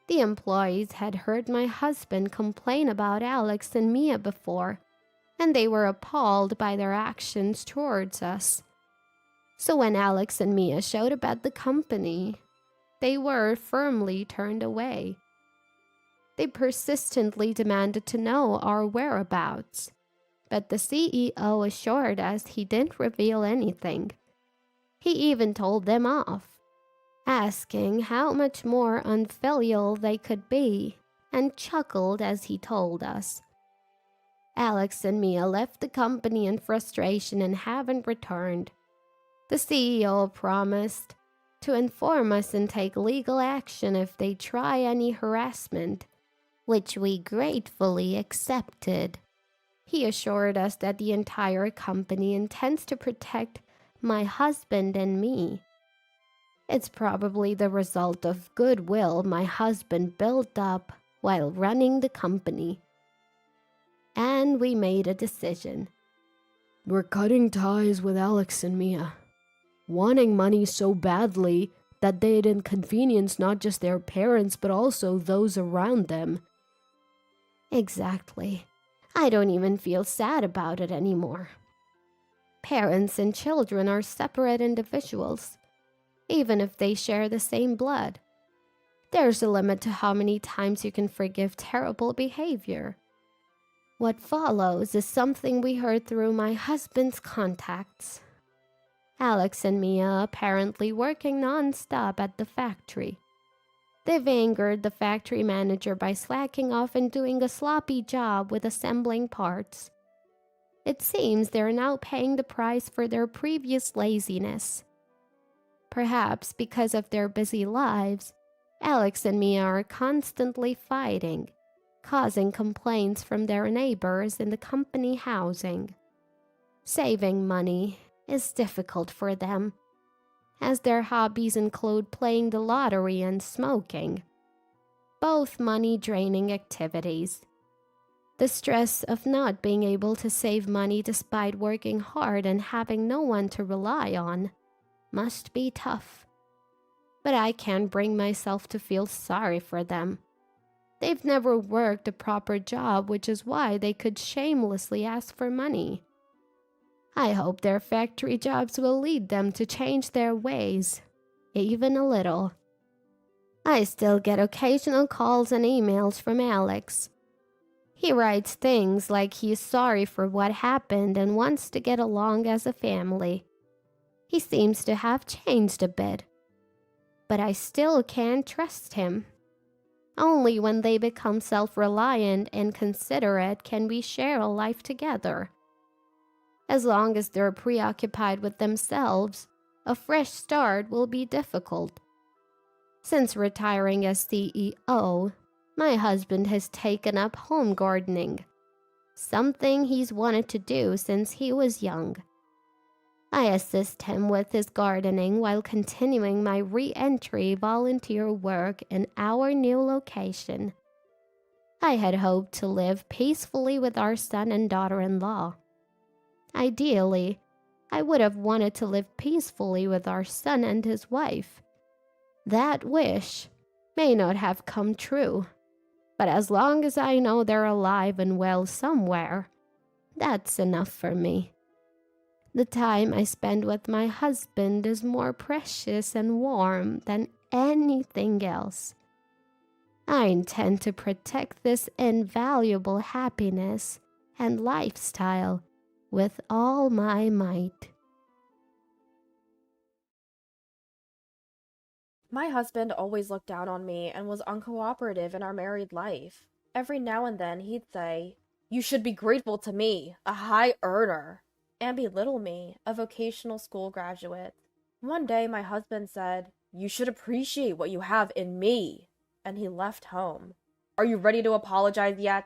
The employees had heard my husband complain about Alex and Mia before, and they were appalled by their actions towards us. So when Alex and Mia showed up at the company, they were firmly turned away. They persistently demanded to know our whereabouts, but the CEO assured us he didn't reveal anything. He even told them off, asking how much more unfilial they could be, and chuckled as he told us. Alex and Mia left the company in frustration and haven't returned. The CEO promised to inform us and take legal action if they try any harassment, which we gratefully accepted. He assured us that the entire company intends to protect my husband and me. It's probably the result of goodwill my husband built up while running the company. And we made a decision. We're cutting ties with Alex and Mia, wanting money so badly that they'd inconvenience not just their parents but also those around them. Exactly. I don't even feel sad about it anymore. Parents and children are separate individuals, even if they share the same blood. There's a limit to how many times you can forgive terrible behavior. What follows is something we heard through my husband's contacts. Alex and Mia apparently working non-stop at the factory. They've angered the factory manager by slacking off and doing a sloppy job with assembling parts. It seems they're now paying the price for their previous laziness. Perhaps because of their busy lives, Alex and Mia are constantly fighting, causing complaints from their neighbors in the company housing. Saving money is difficult for them, as their hobbies include playing the lottery and smoking, both money-draining activities. The stress of not being able to save money despite working hard and having no one to rely on must be tough. But I can't bring myself to feel sorry for them. They've never worked a proper job, which is why they could shamelessly ask for money. I hope their factory jobs will lead them to change their ways, even a little. I still get occasional calls and emails from Alex. He writes things like he's sorry for what happened and wants to get along as a family. He seems to have changed a bit, but I still can't trust him. Only when they become self-reliant and considerate can we share a life together. As long as they're preoccupied with themselves, a fresh start will be difficult. Since retiring as CEO, my husband has taken up home gardening, something he's wanted to do since he was young. I assist him with his gardening while continuing my re-entry volunteer work in our new location. I had hoped to live peacefully with our son and daughter-in-law. Ideally, I would have wanted to live peacefully with our son and his wife. That wish may not have come true. But as long as I know they're alive and well somewhere, that's enough for me. The time I spend with my husband is more precious and warm than anything else. I intend to protect this invaluable happiness and lifestyle with all my might. My husband always looked down on me and was uncooperative in our married life. Every now and then he'd say, "You should be grateful to me, a high earner," and belittle me, a vocational school graduate. One day my husband said, "You should appreciate what you have in me," and he left home. "Are you ready to apologize yet?"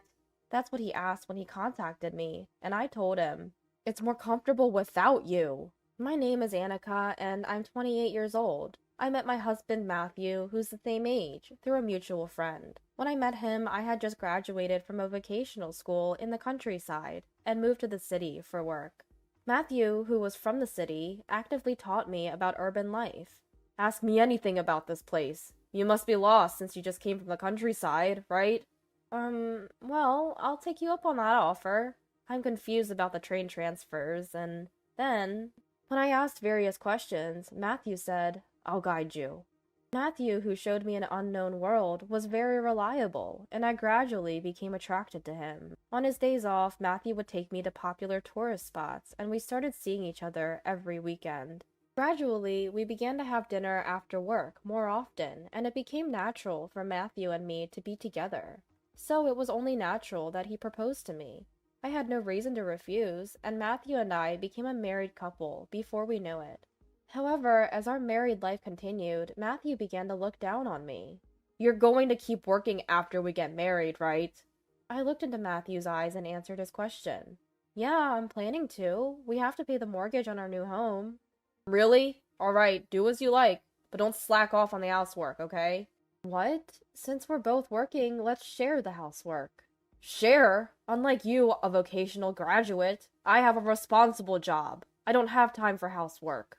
That's what he asked when he contacted me, and I told him, "It's more comfortable without you." My name is Annika, and I'm 28 years old. I met my husband, Matthew, who's the same age, through a mutual friend. When I met him, I had just graduated from a vocational school in the countryside and moved to the city for work. Matthew, who was from the city, actively taught me about urban life. "Ask me anything about this place. You must be lost since you just came from the countryside, right?" Well, I'll take you up on that offer. I'm confused about the train transfers, and then, when I asked various questions, Matthew said, "I'll guide you." Matthew, who showed me an unknown world, was very reliable, and I gradually became attracted to him. On his days off, Matthew would take me to popular tourist spots, and we started seeing each other every weekend. Gradually, we began to have dinner after work more often, and it became natural for Matthew and me to be together. So it was only natural that he proposed to me. I had no reason to refuse, and Matthew and I became a married couple before we knew it. However, as our married life continued, Matthew began to look down on me. "You're going to keep working after we get married, right?" I looked into Matthew's eyes and answered his question. "Yeah, I'm planning to. We have to pay the mortgage on our new home." "Really? All right, do as you like, but don't slack off on the housework, okay?" "What? Since we're both working, let's share the housework." "Share? Unlike you, a vocational graduate, I have a responsible job. I don't have time for housework."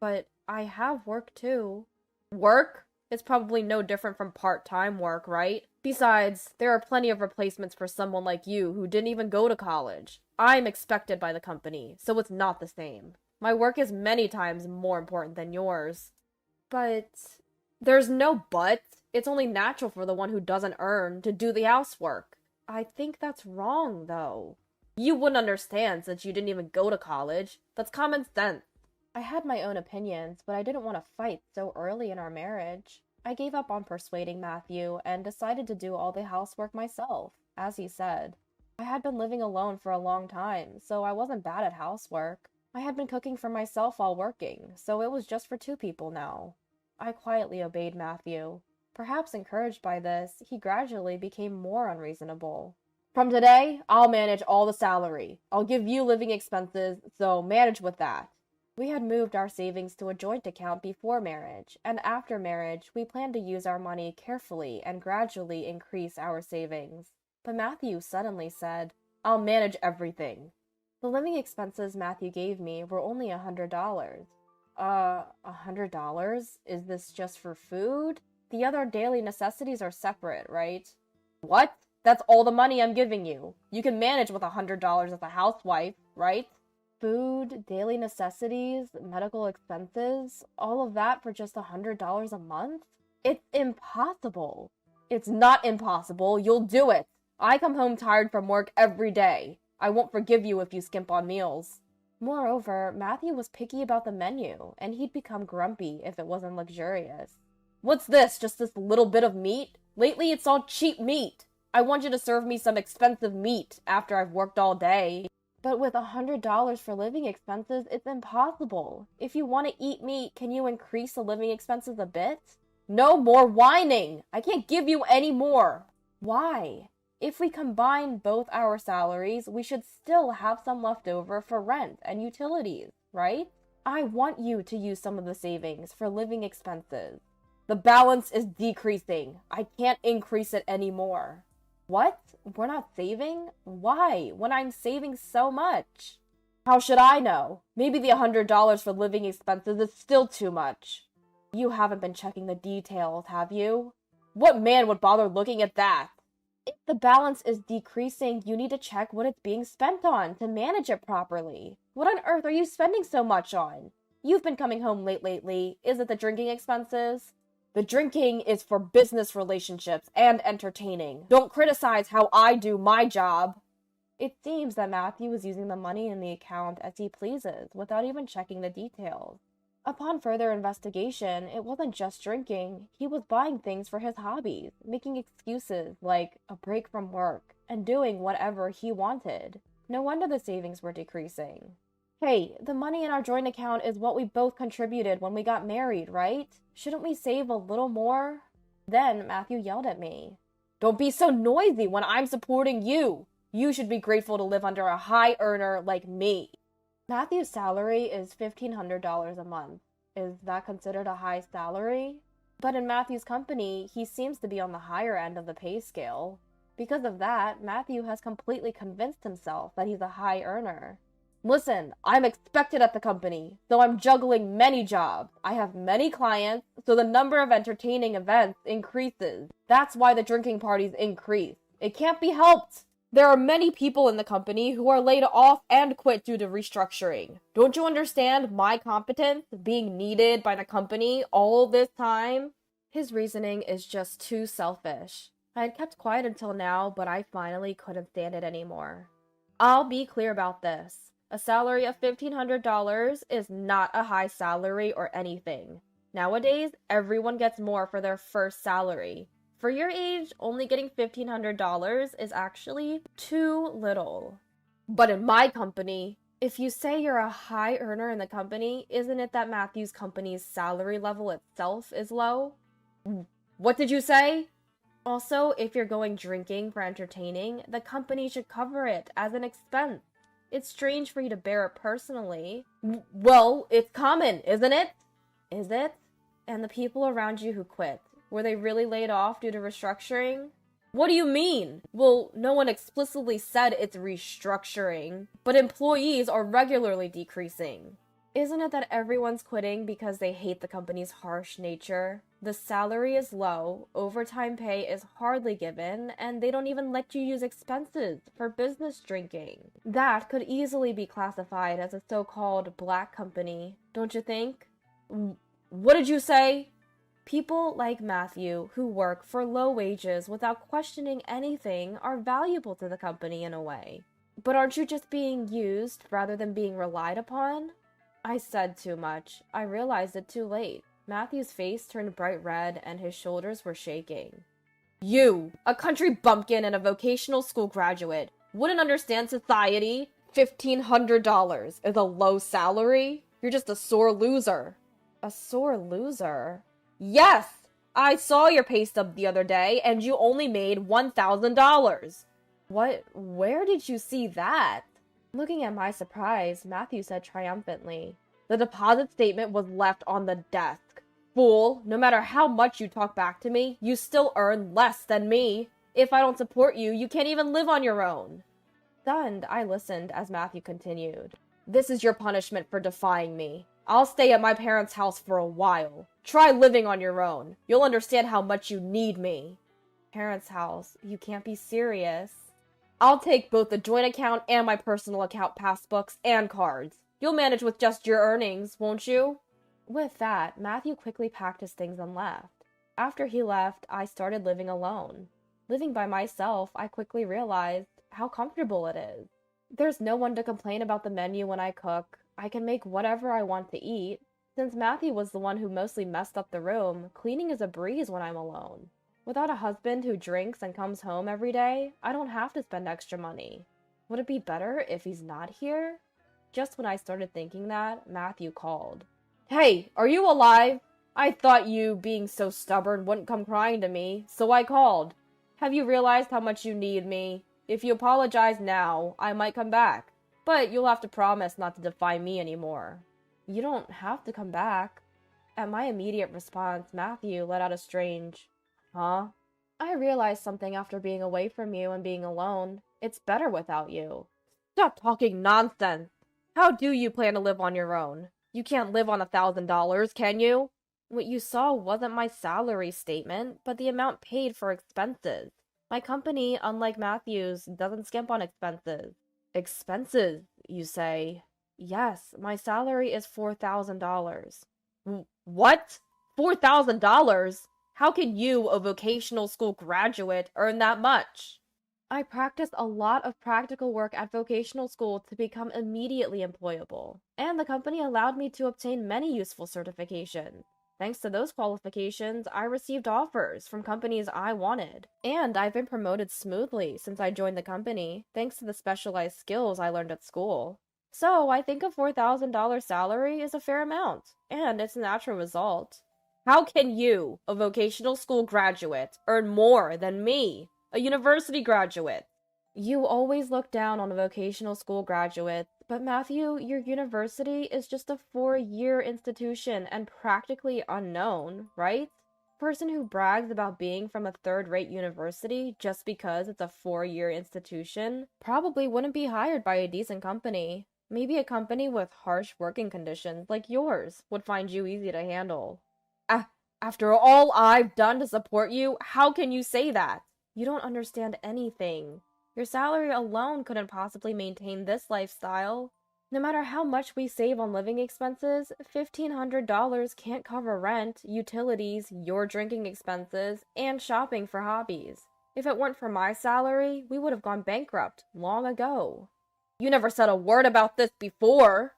"But I have work too." "Work? It's probably no different from part-time work, right? Besides, there are plenty of replacements for someone like you who didn't even go to college. I'm expected by the company, so it's not the same. My work is many times more important than yours." "But..." "There's no but. It's only natural for the one who doesn't earn to do the housework." "I think that's wrong, though." "You wouldn't understand since you didn't even go to college. That's common sense." I had my own opinions, but I didn't want to fight so early in our marriage. I gave up on persuading Matthew and decided to do all the housework myself, as he said. I had been living alone for a long time, so I wasn't bad at housework. I had been cooking for myself while working, so it was just for 2 people now. I quietly obeyed Matthew. Perhaps encouraged by this, he gradually became more unreasonable. "From today, I'll manage all the salary. I'll give you living expenses, so manage with that." We had moved our savings to a joint account before marriage, and after marriage, we planned to use our money carefully and gradually increase our savings. But Matthew suddenly said, "I'll manage everything." The living expenses Matthew gave me were only $100. $100? Is this just for food? The other daily necessities are separate, right? "What? That's all the money I'm giving you. You can manage with $100 as a housewife, right?" Food, daily necessities, medical expenses, all of that for just $100 a month? It's impossible. "It's not impossible. You'll do it. I come home tired from work every day. I won't forgive you if you skimp on meals." Moreover, Matthew was picky about the menu, and he'd become grumpy if it wasn't luxurious. "What's this? Just this little bit of meat? Lately it's all cheap meat. I want you to serve me some expensive meat after I've worked all day." But with $100 for living expenses, it's impossible. If you want to eat meat, can you increase the living expenses a bit? "No more whining! I can't give you any more." "Why? If we combine both our salaries, we should still have some left over for rent and utilities, right? I want you to use some of the savings for living expenses." "The balance is decreasing. I can't increase it anymore." "What? We're not saving? Why, when I'm saving so much?" "How should I know? Maybe the $100 for living expenses is still too much." "You haven't been checking the details, have you?" What man would bother looking at that? If the balance is decreasing, you need to check what it's being spent on to manage it properly. What on earth are you spending so much on? You've been coming home late lately. Is it the drinking expenses? The drinking is for business relationships and entertaining. Don't criticize how I do my job. It seems that Matthew was using the money in the account as he pleases, without even checking the details. Upon further investigation, it wasn't just drinking. He was buying things for his hobbies, making excuses like a break from work, and doing whatever he wanted. No wonder the savings were decreasing. Hey, the money in our joint account is what we both contributed when we got married, right? Shouldn't we save a little more? Then Matthew yelled at me. Don't be so noisy when I'm supporting you. You should be grateful to live under a high earner like me. Matthew's salary is $1,500 a month. Is that considered a high salary? But in Matthew's company, he seems to be on the higher end of the pay scale. Because of that, Matthew has completely convinced himself that he's a high earner. Listen, I'm expected at the company, so I'm juggling many jobs. I have many clients, so the number of entertaining events increases. That's why the drinking parties increase. It can't be helped. There are many people in the company who are laid off and quit due to restructuring. Don't you understand my competence being needed by the company all this time? His reasoning is just too selfish. I had kept quiet until now, but I finally couldn't stand it anymore. I'll be clear about this. A salary of $1,500 is not a high salary or anything. Nowadays, everyone gets more for their first salary. For your age, only getting $1,500 is actually too little. But in my company, if you say you're a high earner in the company, isn't it that Matthew's company's salary level itself is low? What did you say? Also, if you're going drinking for entertaining, the company should cover it as an expense. It's strange for you to bear it personally. Well, it's common, isn't it? Is it? And the people around you who quit, were they really laid off due to restructuring? What do you mean? Well, no one explicitly said it's restructuring, but employees are regularly decreasing. Isn't it that everyone's quitting because they hate the company's harsh nature? The salary is low, overtime pay is hardly given, and they don't even let you use expenses for business drinking. That could easily be classified as a so-called black company, don't you think? What did you say? People like Matthew, who work for low wages without questioning anything, are valuable to the company in a way. But aren't you just being used rather than being relied upon? I said too much. I realized it too late. Matthew's face turned bright red and his shoulders were shaking. You, a country bumpkin and a vocational school graduate, wouldn't understand society? $1,500 is a low salary? You're just a sore loser. A sore loser? Yes! I saw your pay stub the other day and you only made $1,000. What? Where did you see that? Looking at my surprise, Matthew said triumphantly, the deposit statement was left on the desk. Fool, no matter how much you talk back to me, you still earn less than me. If I don't support you, you can't even live on your own. Stunned, I listened as Matthew continued. This is your punishment for defying me. I'll stay at my parents' house for a while. Try living on your own. You'll understand how much you need me. Parents' house? You can't be serious. I'll take both the joint account and my personal account passbooks and cards. You'll manage with just your earnings, won't you? With that, Matthew quickly packed his things and left. After he left, I started living alone. Living by myself, I quickly realized how comfortable it is. There's no one to complain about the menu when I cook. I can make whatever I want to eat. Since Matthew was the one who mostly messed up the room, cleaning is a breeze when I'm alone. Without a husband who drinks and comes home every day, I don't have to spend extra money. Would it be better if he's not here? Just when I started thinking that, Matthew called. Hey, are you alive? I thought you, being so stubborn, wouldn't come crying to me, so I called. Have you realized how much you need me? If you apologize now, I might come back. But you'll have to promise not to defy me anymore. You don't have to come back. At my immediate response, Matthew let out a strange, huh? I realized something after being away from you and being alone. It's better without you. Stop talking nonsense. How do you plan to live on your own? You can't live on $1,000, can you? What you saw wasn't my salary statement, but the amount paid for expenses. My company, unlike Matthew's, doesn't skimp on expenses. Expenses, you say? Yes, my salary is $4,000. What? $4,000? How can you, a vocational school graduate, earn that much? I practiced a lot of practical work at vocational school to become immediately employable, and the company allowed me to obtain many useful certifications. Thanks to those qualifications, I received offers from companies I wanted, and I've been promoted smoothly since I joined the company, thanks to the specialized skills I learned at school. So I think a $4,000 salary is a fair amount, and it's a natural result. How can you, a vocational school graduate, earn more than me, a university graduate? You always look down on a vocational school graduate, but Matthew, your university is just a 4-year institution and practically unknown, right? Person who brags about being from a third-rate university just because it's a 4-year institution probably wouldn't be hired by a decent company. Maybe a company with harsh working conditions like yours would find you easy to handle. After all I've done to support you, how can you say that? You don't understand anything. Your salary alone couldn't possibly maintain this lifestyle. No matter how much we save on living expenses, $1,500 can't cover rent, utilities, your drinking expenses, and shopping for hobbies. If it weren't for my salary, we would have gone bankrupt long ago. You never said a word about this before.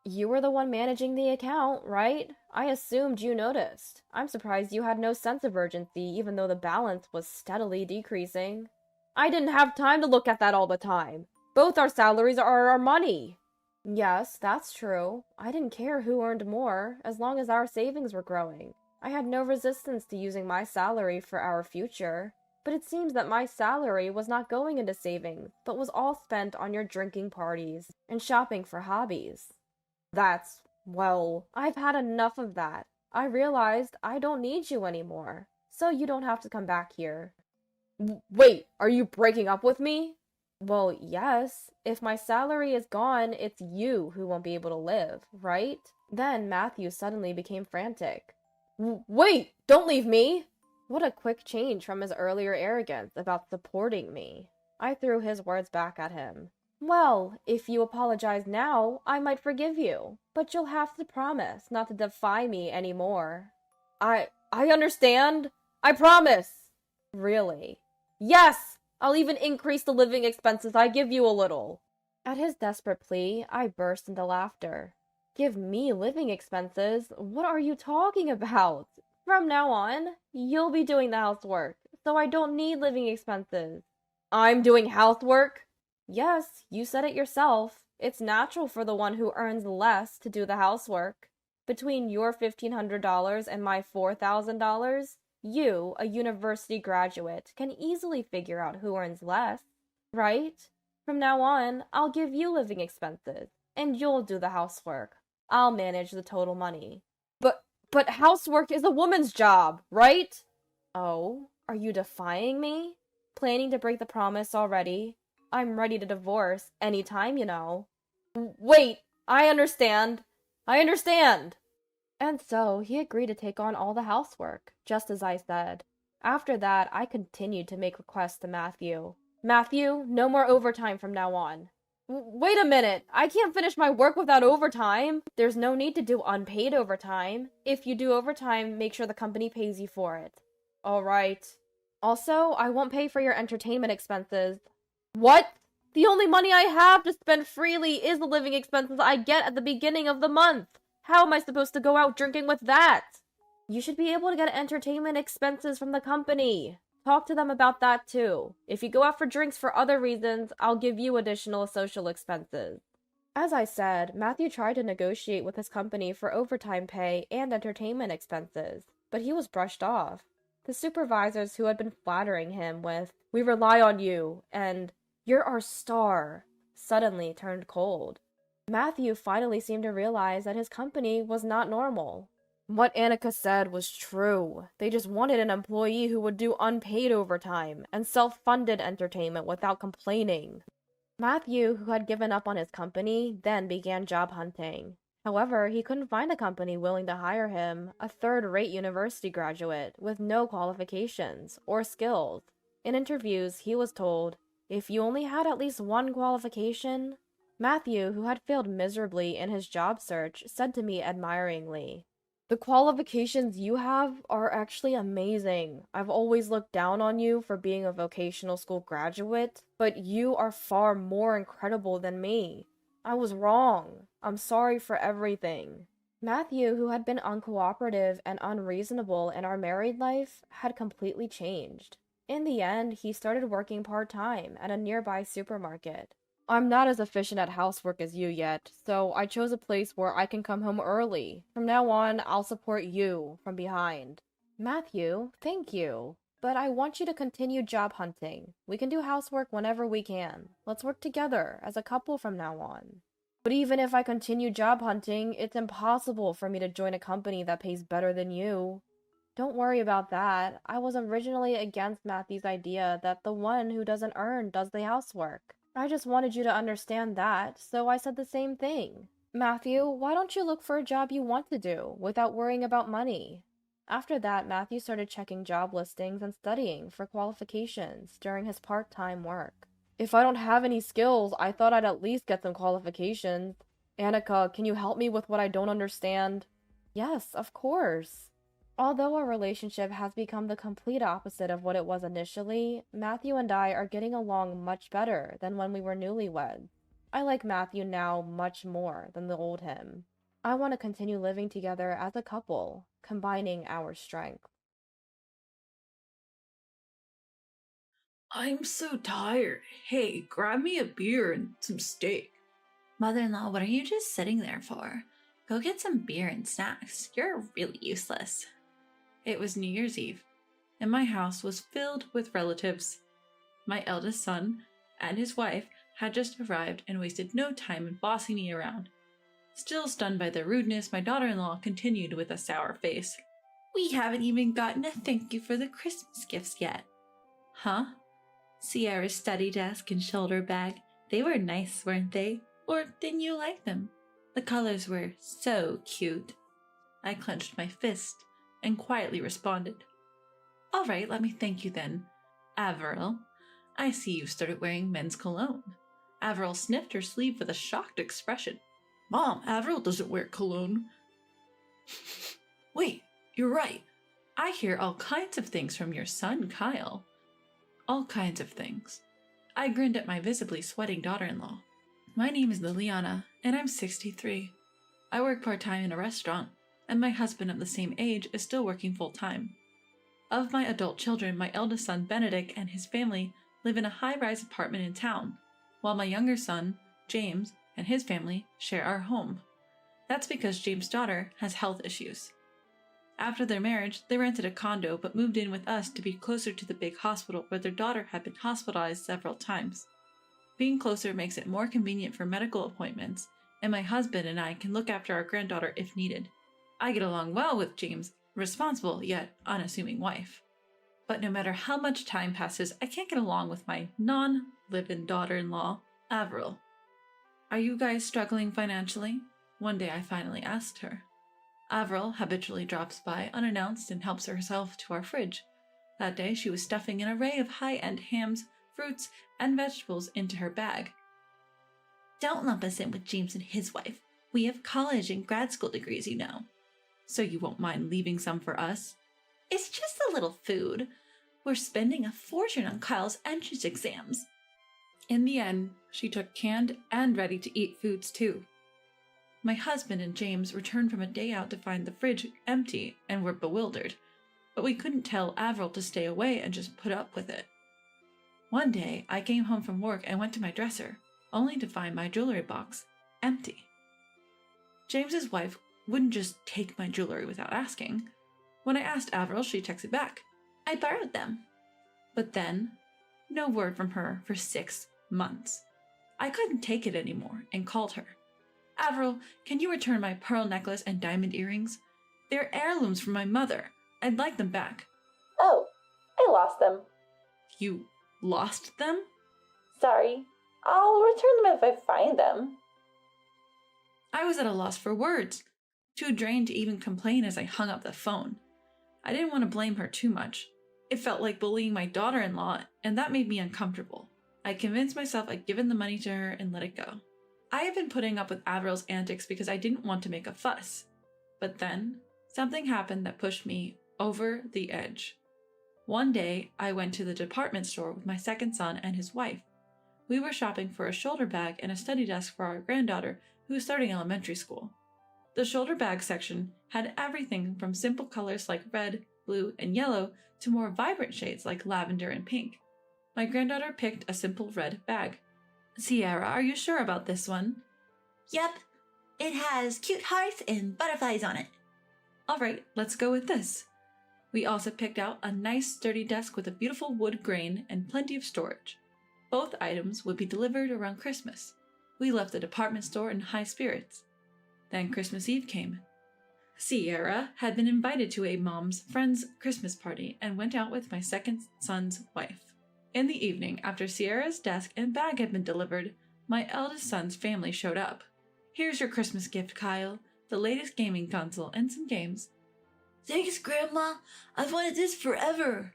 You were the one managing the account, right? I assumed you noticed. I'm surprised you had no sense of urgency, even though the balance was steadily decreasing. I didn't have time to look at that all the time. Both our salaries are our money. Yes, that's true. I didn't care who earned more, as long as our savings were growing. I had no resistance to using my salary for our future. But it seems that my salary was not going into savings, but was all spent on your drinking parties and shopping for hobbies. Well, I've had enough of that. I realized I don't need you anymore, so you don't have to come back here. Wait, are you breaking up with me? Well, yes. If my salary is gone, it's you who won't be able to live, right? Then Matthew suddenly became frantic. Wait, don't leave me! What a quick change from his earlier arrogance about supporting me. I threw his words back at him. Well, if you apologize now, I might forgive you, but you'll have to promise not to defy me anymore. I understand. I promise. Really? Yes! I'll even increase the living expenses I give you a little. At his desperate plea, I burst into laughter. Give me living expenses? What are you talking about? From now on, you'll be doing the housework, so I don't need living expenses. I'm doing housework? Yes, you said it yourself. It's natural for the one who earns less to do the housework. Between your $1,500 and my $4,000, you, a university graduate, can easily figure out who earns less, right? From now on, I'll give you living expenses, and you'll do the housework. I'll manage the total money. But housework is a woman's job, right? Oh, are you defying me? Planning to break the promise already? I'm ready to divorce anytime, you know. Wait, I understand. And so he agreed to take on all the housework, just as I said. After that, I continued to make requests to Matthew. Matthew, no more overtime from now on. Wait a minute, I can't finish my work without overtime. There's no need to do unpaid overtime. If you do overtime, make sure the company pays you for it. All right. Also, I won't pay for your entertainment expenses. What? The only money I have to spend freely is the living expenses I get at the beginning of the month. How am I supposed to go out drinking with that? You should be able to get entertainment expenses from the company. Talk to them about that too. If you go out for drinks for other reasons, I'll give you additional social expenses. As I said, Matthew tried to negotiate with his company for overtime pay and entertainment expenses, but he was brushed off. The supervisors who had been flattering him with, "We rely on you," and "You're our star," suddenly turned cold. Matthew finally seemed to realize that his company was not normal. What Annika said was true. They just wanted an employee who would do unpaid overtime and self-funded entertainment without complaining. Matthew, who had given up on his company, then began job hunting. However, he couldn't find a company willing to hire him, a third-rate university graduate with no qualifications or skills. In interviews, he was told, "If you only had at least one qualification." Matthew, who had failed miserably in his job search, said to me admiringly, "The qualifications you have are actually amazing. I've always looked down on you for being a vocational school graduate, but you are far more incredible than me. I was wrong. I'm sorry for everything." Matthew, who had been uncooperative and unreasonable in our married life, had completely changed. In the end, he started working part-time at a nearby supermarket. "I'm not as efficient at housework as you yet, so I chose a place where I can come home early. From now on, I'll support you from behind." "Matthew, thank you. But I want you to continue job hunting. We can do housework whenever we can. Let's work together as a couple from now on." "But even if I continue job hunting, it's impossible for me to join a company that pays better than you." "Don't worry about that. I was originally against Matthew's idea that the one who doesn't earn does the housework. I just wanted you to understand that, so I said the same thing. Matthew, why don't you look for a job you want to do without worrying about money?" After that, Matthew started checking job listings and studying for qualifications during his part-time work. "If I don't have any skills, I thought I'd at least get some qualifications. Annika, can you help me with what I don't understand?" "Yes, of course." Although our relationship has become the complete opposite of what it was initially, Matthew and I are getting along much better than when we were newlyweds. I like Matthew now much more than the old him. I want to continue living together as a couple, combining our strength. I'm so tired. Hey, grab me a beer and some steak. Mother-in-law, what are you just sitting there for? Go get some beer and snacks. You're really useless. It was New Year's Eve, and my house was filled with relatives. My eldest son and his wife had just arrived and wasted no time in bossing me around. Still stunned by their rudeness, my daughter-in-law continued with a sour face. We haven't even gotten a thank you for the Christmas gifts yet. Huh? Sierra's study desk and shoulder bag. They were nice, weren't they? Or didn't you like them? The colors were so cute. I clenched my fist and quietly responded. All right, let me thank you then. Avril, I see you started wearing men's cologne. Avril sniffed her sleeve with a shocked expression. Mom, Avril doesn't wear cologne. Wait, you're right. I hear all kinds of things from your son, Kyle. All kinds of things. I grinned at my visibly sweating daughter-in-law. My name is Liliana, and I'm 63. I work part-time in a restaurant, and my husband of the same age is still working full-time. Of my adult children, my eldest son, Benedict, and his family live in a high-rise apartment in town, while my younger son, James, and his family share our home. That's because James' daughter has health issues. After their marriage, they rented a condo but moved in with us to be closer to the big hospital where their daughter had been hospitalized several times. Being closer makes it more convenient for medical appointments, and my husband and I can look after our granddaughter if needed. I get along well with James' responsible yet unassuming wife. But no matter how much time passes, I can't get along with my non-live-in daughter-in-law, Avril. Are you guys struggling financially? One day I finally asked her. Avril habitually drops by unannounced and helps herself to our fridge. That day she was stuffing an array of high-end hams, fruits, and vegetables into her bag. Don't lump us in with James and his wife. We have college and grad school degrees, you know. So you won't mind leaving some for us? It's just a little food. We're spending a fortune on Kyle's entrance exams. In the end, she took canned and ready-to-eat foods too. My husband and James returned from a day out to find the fridge empty and were bewildered, but we couldn't tell Avril to stay away and just put up with it. One day, I came home from work and went to my dresser, only to find my jewelry box empty. James's wife wouldn't just take my jewelry without asking. When I asked Avril, she texted back, I borrowed them. But then, no word from her for 6 months. I couldn't take it anymore and called her. Avril, can you return my pearl necklace and diamond earrings? They're heirlooms from my mother. I'd like them back. Oh, I lost them. You lost them? Sorry. I'll return them if I find them. I was at a loss for words, too drained to even complain as I hung up the phone. I didn't want to blame her too much. It felt like bullying my daughter-in-law, and that made me uncomfortable. I convinced myself I'd given the money to her and let it go. I had been putting up with Averil's antics because I didn't want to make a fuss. But then, something happened that pushed me over the edge. One day, I went to the department store with my second son and his wife. We were shopping for a shoulder bag and a study desk for our granddaughter, who was starting elementary school. The shoulder bag section had everything from simple colors like red, blue, and yellow to more vibrant shades like lavender and pink. My granddaughter picked a simple red bag. Sierra, are you sure about this one? Yep, it has cute hearts and butterflies on it. All right, let's go with this. We also picked out a nice sturdy desk with a beautiful wood grain and plenty of storage. Both items would be delivered around Christmas. We left the department store in high spirits. Then Christmas Eve came. Sierra had been invited to a mom's friend's Christmas party and went out with my second son's wife. In the evening, after Sierra's desk and bag had been delivered, my eldest son's family showed up. Here's your Christmas gift, Kyle. The latest gaming console and some games. Thanks, Grandma. I've wanted this forever.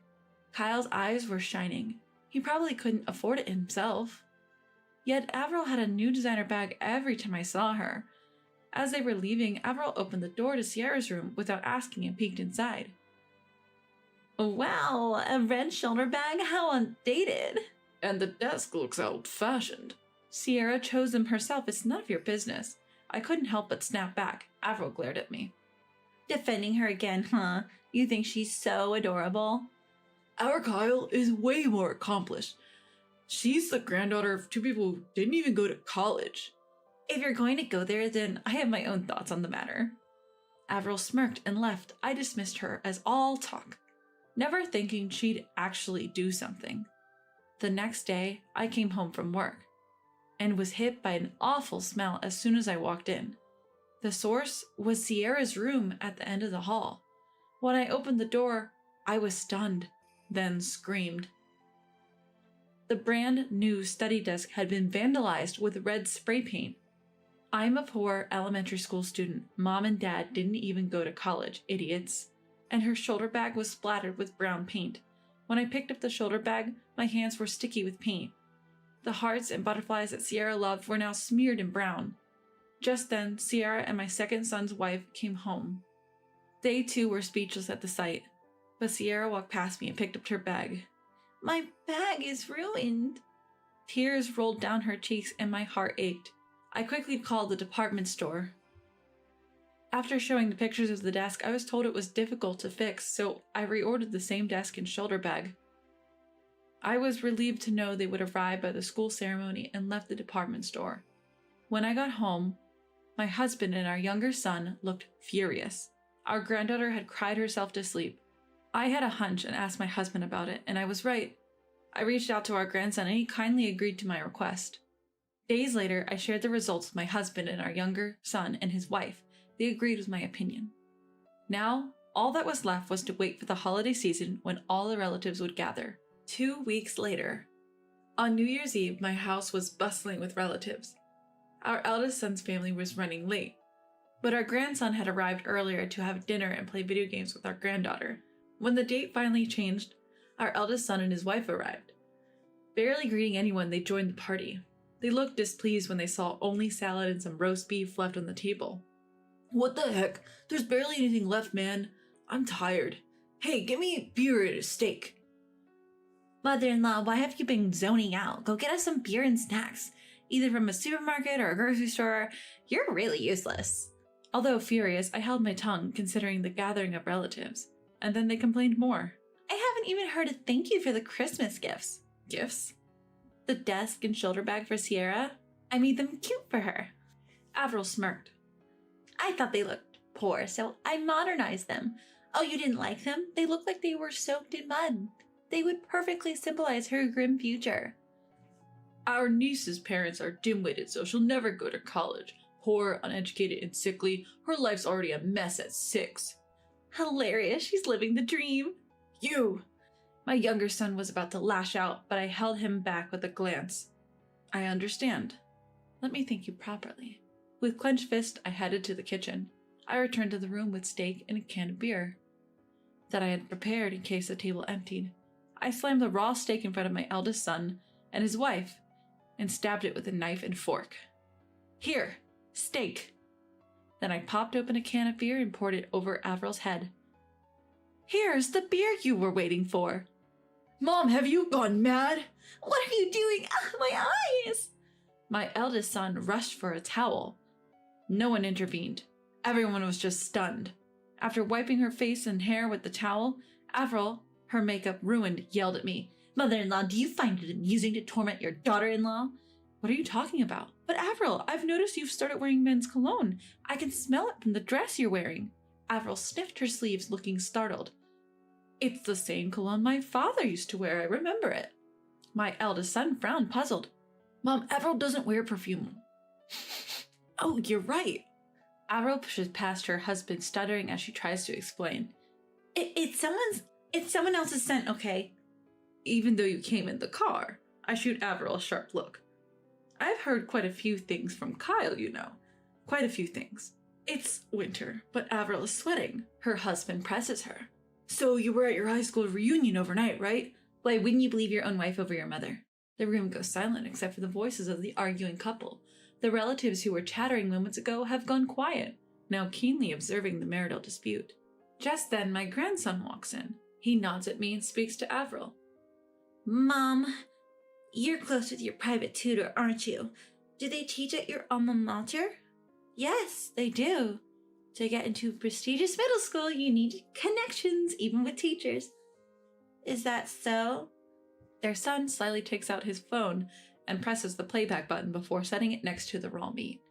Kyle's eyes were shining. He probably couldn't afford it himself. Yet Avril had a new designer bag every time I saw her. As they were leaving, Avril opened the door to Sierra's room without asking and peeked inside. Wow, a red shoulder bag? How outdated. And the desk looks old-fashioned. Sierra chose them herself. It's none of your business. I couldn't help but snap back. Avril glared at me. Defending her again, huh? You think she's so adorable? Our Kyle is way more accomplished. She's the granddaughter of two people who didn't even go to college. If you're going to go there, then I have my own thoughts on the matter. Avril smirked and left. I dismissed her as all talk, never thinking she'd actually do something. The next day, I came home from work and was hit by an awful smell as soon as I walked in. The source was Sierra's room at the end of the hall. When I opened the door, I was stunned, then screamed. The brand new study desk had been vandalized with red spray paint. I'm a poor elementary school student. Mom and Dad didn't even go to college, idiots. And her shoulder bag was splattered with brown paint. When I picked up the shoulder bag, my hands were sticky with paint. The hearts and butterflies that Sierra loved were now smeared in brown. Just then, Sierra and my second son's wife came home. They too were speechless at the sight, but Sierra walked past me and picked up her bag. My bag is ruined. Tears rolled down her cheeks and my heart ached. I quickly called the department store. After showing the pictures of the desk, I was told it was difficult to fix, so I reordered the same desk and shoulder bag. I was relieved to know they would arrive by the school ceremony and left the department store. When I got home, my husband and our younger son looked furious. Our granddaughter had cried herself to sleep. I had a hunch and asked my husband about it, and I was right. I reached out to our grandson and he kindly agreed to my request. Days later, I shared the results with my husband and our younger son and his wife. They agreed with my opinion. Now, all that was left was to wait for the holiday season when all the relatives would gather. 2 weeks later. On New Year's Eve, my house was bustling with relatives. Our eldest son's family was running late, but our grandson had arrived earlier to have dinner and play video games with our granddaughter. When the date finally changed, our eldest son and his wife arrived. Barely greeting anyone, they joined the party. They looked displeased when they saw only salad and some roast beef left on the table. What the heck? There's barely anything left, man. I'm tired. Hey, get me a beer and a steak. Mother-in-law, why have you been zoning out? Go get us some beer and snacks, either from a supermarket or a grocery store. You're really useless. Although furious, I held my tongue considering the gathering of relatives, and then they complained more. I haven't even heard a thank you for the Christmas gifts. Gifts? The desk and shoulder bag for Sierra? I made them cute for her. Avril smirked. I thought they looked poor, so I modernized them. Oh, you didn't like them? They looked like they were soaked in mud. They would perfectly symbolize her grim future. Our niece's parents are dim-witted, so she'll never go to college. Poor, uneducated, and sickly. Her life's already a mess at 6. Hilarious, she's living the dream. You! My younger son was about to lash out, but I held him back with a glance. I understand. Let me thank you properly. With clenched fist, I headed to the kitchen. I returned to the room with steak and a can of beer that I had prepared in case the table emptied. I slammed the raw steak in front of my eldest son and his wife and stabbed it with a knife and fork. Here, steak. Then I popped open a can of beer and poured it over Avril's head. Here's the beer you were waiting for. Mom, have you gone mad? What are you doing? Ah, my eyes! My eldest son rushed for a towel. No one intervened. Everyone was just stunned. After wiping her face and hair with the towel, Avril, her makeup ruined, yelled at me. Mother-in-law, do you find it amusing to torment your daughter-in-law? What are you talking about? But Avril, I've noticed you've started wearing men's cologne. I can smell it from the dress you're wearing. Avril sniffed her sleeves, looking startled. It's the same cologne my father used to wear, I remember it. My eldest son frowned, puzzled. Mom, Avril doesn't wear perfume. Oh, you're right. Avril pushes past her husband, stuttering as she tries to explain. It's someone else's scent, okay? Even though you came in the car. I shoot Avril a sharp look. I've heard quite a few things from Kyle, you know. Quite a few things. It's winter, but Avril is sweating. Her husband presses her. So you were at your high school reunion overnight, right? Why wouldn't you believe your own wife over your mother? The room goes silent except for the voices of the arguing couple. The relatives who were chattering moments ago have gone quiet, now keenly observing the marital dispute. Just then, my grandson walks in. He nods at me and speaks to Avril. Mom, you're close with your private tutor, aren't you? Do they teach at your alma mater? Yes, they do. To get into prestigious middle school, you need connections, even with teachers. Is that so? Their son slyly takes out his phone and presses the playback button before setting it next to the raw meat.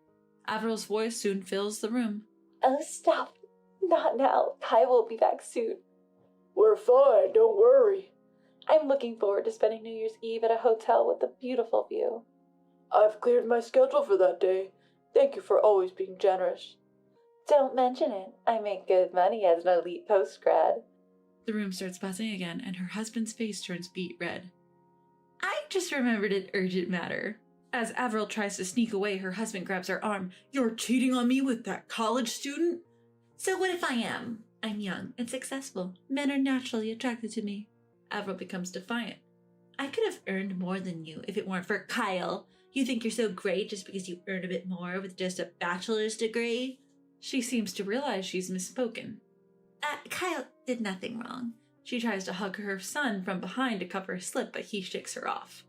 Avril's voice soon fills the room. Oh, stop. Not now. Kai will be back soon. We're fine, don't worry. I'm looking forward to spending New Year's Eve at a hotel with a beautiful view. I've cleared my schedule for that day. Thank you for always being generous. Don't mention it. I make good money as an elite postgrad. The room starts buzzing again, and her husband's face turns beet red. I just remembered an urgent matter. As Avril tries to sneak away, her husband grabs her arm. You're cheating on me with that college student? So what if I am? I'm young and successful. Men are naturally attracted to me. Avril becomes defiant. I could have earned more than you if it weren't for Kyle. You think you're so great just because you earn a bit more with just a bachelor's degree? She seems to realize she's misspoken. Kyle did nothing wrong. She tries to hug her son from behind to cover her slip, but he shakes her off.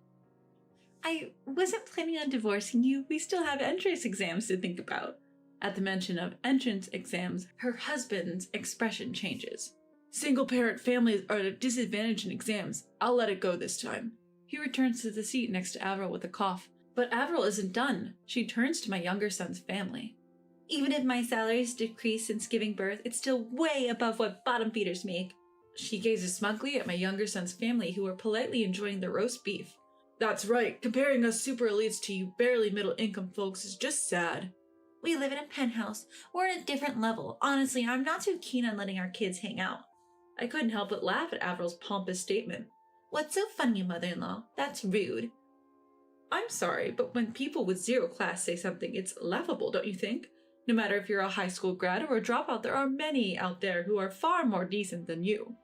I wasn't planning on divorcing you. We still have entrance exams to think about. At the mention of entrance exams, her husband's expression changes. Single-parent families are at a disadvantage in exams. I'll let it go this time. He returns to the seat next to Avril with a cough. But Avril isn't done. She turns to my younger son's family. Even if my salary's decreased since giving birth, it's still way above what bottom feeders make. She gazes smugly at my younger son's family, who are politely enjoying the roast beef. That's right, comparing us super elites to you barely middle-income folks is just sad. We live in a penthouse. We're at a different level. Honestly, I'm not too keen on letting our kids hang out. I couldn't help but laugh at Avril's pompous statement. What's so funny, mother-in-law? That's rude. I'm sorry, but when people with zero class say something, it's laughable, don't you think? No matter if you're a high school grad or a dropout, there are many out there who are far more decent than you.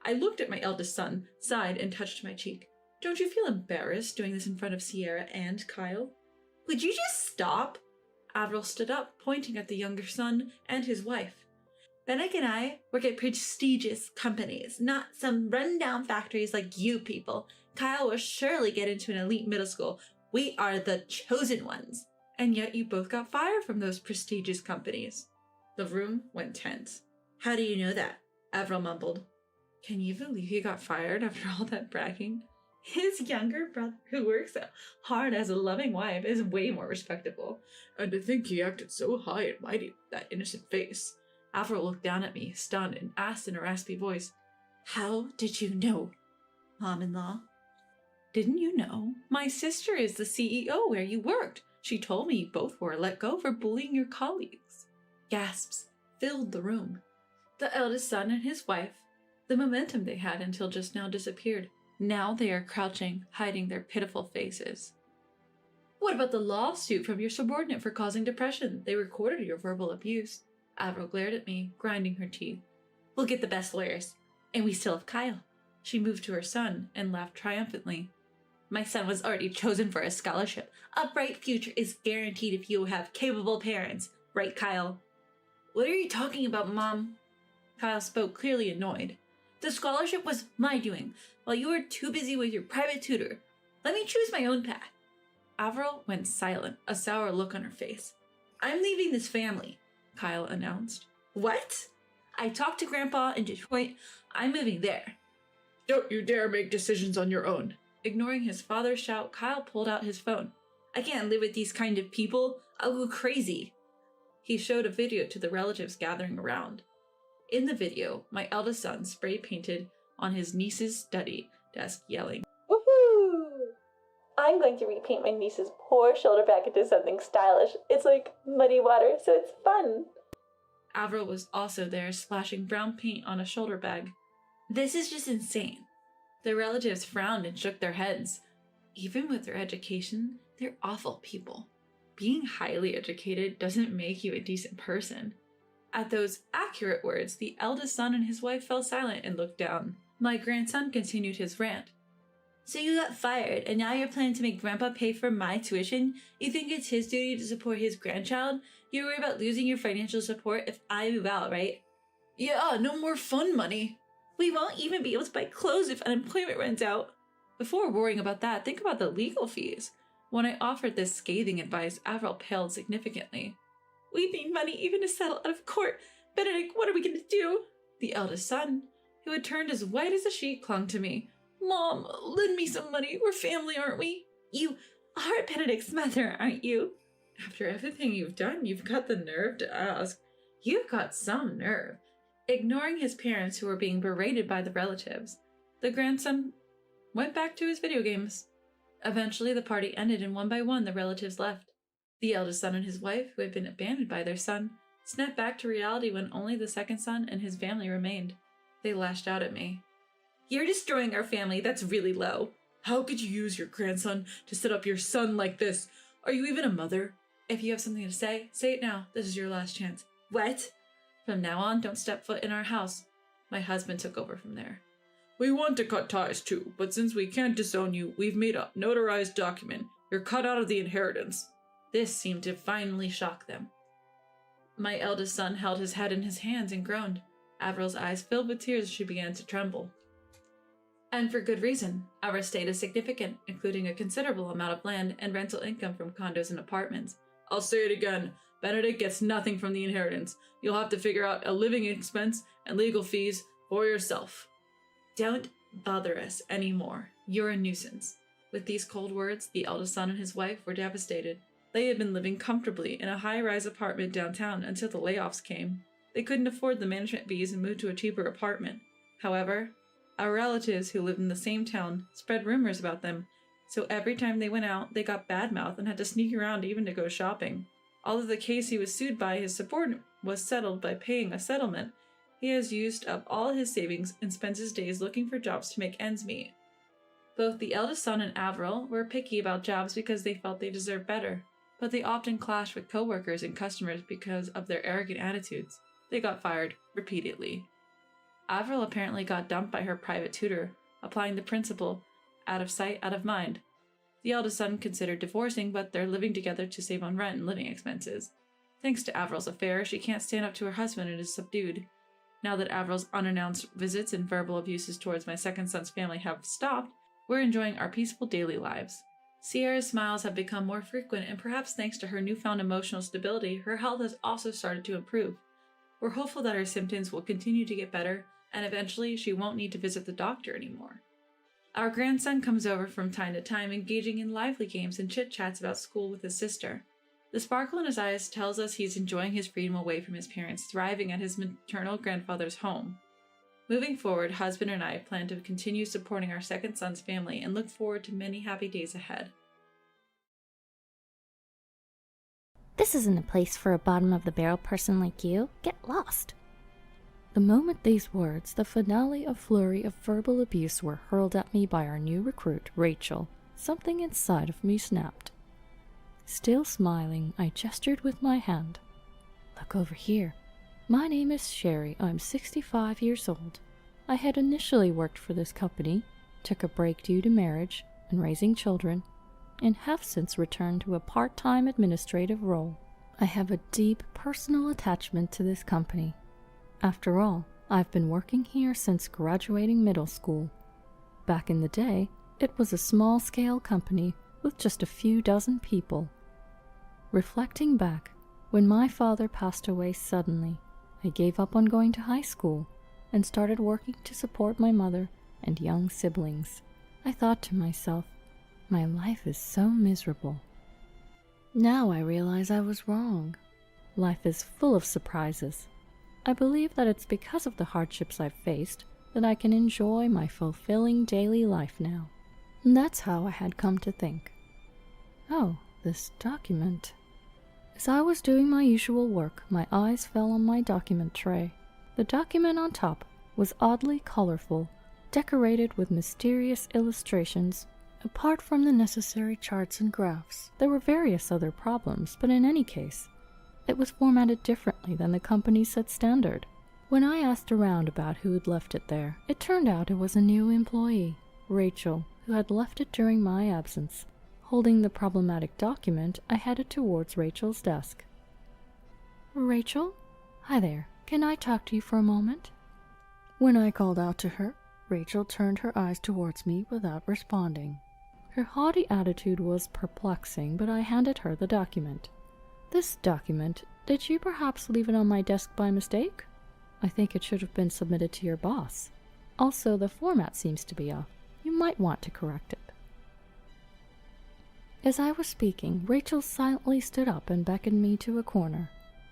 I looked at my eldest son, sighed, and touched my cheek. Don't you feel embarrassed doing this in front of Sierra and Kyle? Would you just stop? Avril stood up, pointing at the younger son and his wife. Benek and I work at prestigious companies, not some rundown factories like you people. Kyle will surely get into an elite middle school. We are the chosen ones. And yet you both got fired from those prestigious companies. The room went tense. How do you know that? Avril mumbled. Can you believe he got fired after all that bragging? His younger brother, who works so hard as a loving wife, is way more respectable. And to think he acted so high and mighty with that innocent face. Avril looked down at me, stunned, and asked in a raspy voice, How did you know, Mom-in-law? Didn't you know? My sister is the CEO where you worked. She told me you both were let go for bullying your colleagues. Gasps filled the room. The eldest son and his wife, the momentum they had until just now disappeared. Now they are crouching, hiding their pitiful faces. What about the lawsuit from your subordinate for causing depression? They recorded your verbal abuse. Avril glared at me, grinding her teeth. We'll get the best lawyers. And we still have Kyle. She moved to her son and laughed triumphantly. My son was already chosen for a scholarship. A bright future is guaranteed if you have capable parents. Right, Kyle? What are you talking about, Mom? Kyle spoke, clearly annoyed. The scholarship was my doing, while you were too busy with your private tutor. Let me choose my own path. Avril went silent, a sour look on her face. I'm leaving this family, Kyle announced. What? I talked to Grandpa in Detroit. I'm moving there. Don't you dare make decisions on your own. Ignoring his father's shout, Kyle pulled out his phone. I can't live with these kind of people. I'll go crazy. He showed a video to the relatives gathering around. In the video, my eldest son spray painted on his niece's study desk, yelling, Woohoo! I'm going to repaint my niece's poor shoulder bag into something stylish. It's like muddy water, so it's fun. Avril was also there, splashing brown paint on a shoulder bag. This is just insane. The relatives frowned and shook their heads. Even with their education, they're awful people. Being highly educated doesn't make you a decent person. At those accurate words, the eldest son and his wife fell silent and looked down. My grandson continued his rant. So you got fired, and now you're planning to make Grandpa pay for my tuition? You think it's his duty to support his grandchild? You worry about losing your financial support if I move out, right? Yeah, no more fun money. We won't even be able to buy clothes if unemployment runs out. Before worrying about that, think about the legal fees. When I offered this scathing advice, Avril paled significantly. We need money even to settle out of court. Benedict, what are we going to do? The eldest son, who had turned as white as a sheet, clung to me. Mom, lend me some money. We're family, aren't we? You are Benedict's mother, aren't you? After everything you've done, you've got the nerve to ask. You've got some nerve. Ignoring his parents who were being berated by the relatives, the grandson went back to his video games. Eventually, the party ended and one by one the relatives left. The eldest son and his wife, who had been abandoned by their son, snapped back to reality when only the second son and his family remained. They lashed out at me. You're destroying our family. That's really low. How could you use your grandson to set up your son like this? Are you even a mother? If you have something to say it now. This is your last chance. What? From now on, don't step foot in our house. My husband took over from there. We want to cut ties too, but since we can't disown you, we've made a notarized document. You're cut out of the inheritance. This seemed to finally shock them. My eldest son held his head in his hands and groaned. Avril's eyes filled with tears as she began to tremble. And for good reason. Our estate is significant, including a considerable amount of land and rental income from condos and apartments. I'll say it again. Benedict gets nothing from the inheritance. You'll have to figure out a living expense and legal fees for yourself. Don't bother us anymore. You're a nuisance. With these cold words, the eldest son and his wife were devastated. They had been living comfortably in a high-rise apartment downtown until the layoffs came. They couldn't afford the management fees and moved to a cheaper apartment. However, our relatives who lived in the same town spread rumors about them, so every time they went out, they got badmouthed and had to sneak around even to go shopping. Although the case he was sued by his subordinate was settled by paying a settlement, he has used up all his savings and spends his days looking for jobs to make ends meet. Both the eldest son and Avril were picky about jobs because they felt they deserved better, but they often clashed with coworkers and customers because of their arrogant attitudes. They got fired repeatedly. Avril apparently got dumped by her private tutor, applying the principle, out of sight, out of mind. The eldest son considered divorcing, but they're living together to save on rent and living expenses. Thanks to Avril's affair, she can't stand up to her husband and is subdued. Now that Avril's unannounced visits and verbal abuses towards my second son's family have stopped, we're enjoying our peaceful daily lives. Sierra's smiles have become more frequent, and perhaps thanks to her newfound emotional stability, her health has also started to improve. We're hopeful that her symptoms will continue to get better, and eventually she won't need to visit the doctor anymore. Our grandson comes over from time to time, engaging in lively games and chit-chats about school with his sister. The sparkle in his eyes tells us he's enjoying his freedom away from his parents, thriving at his maternal grandfather's home. Moving forward, husband and I plan to continue supporting our second son's family and look forward to many happy days ahead. This isn't a place for a bottom-of-the-barrel person like you. Get lost. The moment these words, the finale of flurry of verbal abuse, were hurled at me by our new recruit, Rachel, something inside of me snapped. Still smiling, I gestured with my hand. Look over here. My name is Sherry. I'm 65 years old. I had initially worked for this company, took a break due to marriage and raising children, and have since returned to a part-time administrative role. I have a deep personal attachment to this company. After all, I've been working here since graduating middle school. Back in the day, it was a small-scale company with just a few dozen people. Reflecting back, when my father passed away suddenly, I gave up on going to high school and started working to support my mother and young siblings. I thought to myself, my life is so miserable. Now I realize I was wrong. Life is full of surprises. I believe that it's because of the hardships I've faced that I can enjoy my fulfilling daily life now. And that's how I had come to think. Oh, this document. As I was doing my usual work, my eyes fell on my document tray. The document on top was oddly colorful, decorated with mysterious illustrations. Apart from the necessary charts and graphs, there were various other problems, but in any case, it was formatted differently than the company's set standard. When I asked around about who had left it there, it turned out it was a new employee, Rachel, who had left it during my absence. Holding the problematic document, I headed towards Rachel's desk. Rachel? Hi there. Can I talk to you for a moment? When I called out to her, Rachel turned her eyes towards me without responding. Her haughty attitude was perplexing, but I handed her the document. This document, did you perhaps leave it on my desk by mistake? I think it should have been submitted to your boss. Also, the format seems to be off. You might want to correct it. As I was speaking, Rachel silently stood up and beckoned me to a corner.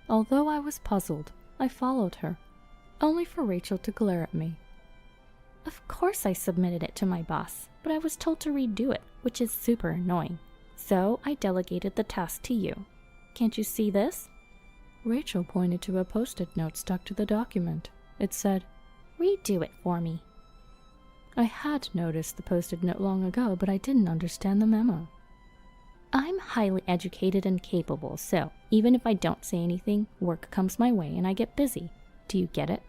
Although I was puzzled, I followed her, only for Rachel to glare at me. Of course I submitted it to my boss, but I was told to redo it, which is super annoying. So I delegated the task to you. Can't you see this? Rachel pointed to a post-it note stuck to the document. It said, "Redo it for me." I had noticed the post-it note long ago, but I didn't understand the memo. I'm highly educated and capable, so even if I don't say anything, work comes my way and I get busy. Do you get it?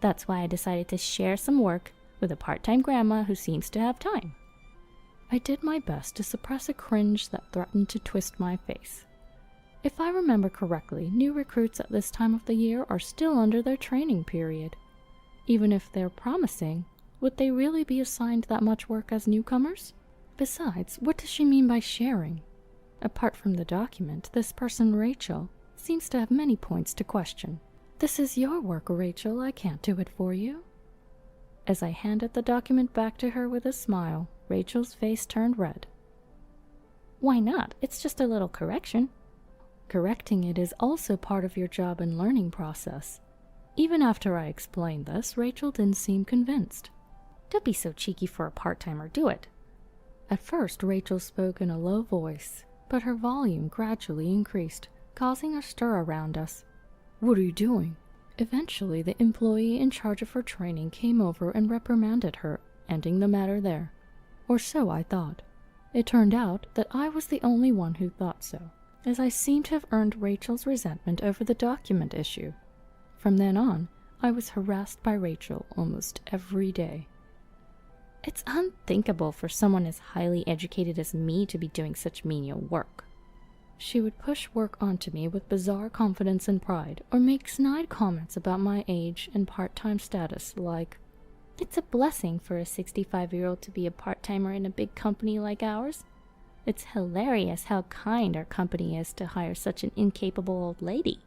That's why I decided to share some work with a part-time grandma who seems to have time. I did my best to suppress a cringe that threatened to twist my face. If I remember correctly, new recruits at this time of the year are still under their training period. Even if they're promising, would they really be assigned that much work as newcomers? Besides, what does she mean by sharing? Apart from the document, this person, Rachel, seems to have many points to question. This is your work, Rachel. I can't do it for you. As I handed the document back to her with a smile, Rachel's face turned red. Why not? It's just a little correction. Correcting it is also part of your job and learning process. Even after I explained this, Rachel didn't seem convinced. Don't be so cheeky for a part-timer, do it. At first, Rachel spoke in a low voice, but her volume gradually increased, causing a stir around us. What are you doing? Eventually, the employee in charge of her training came over and reprimanded her, ending the matter there. Or so I thought. It turned out that I was the only one who thought so, as I seemed to have earned Rachel's resentment over the document issue. From then on, I was harassed by Rachel almost every day. It's unthinkable for someone as highly educated as me to be doing such menial work. She would push work onto me with bizarre confidence and pride, or make snide comments about my age and part-time status, like, "It's a blessing for a 65-year-old to be a part-timer in a big company like ours. It's hilarious how kind our company is to hire such an incapable old lady."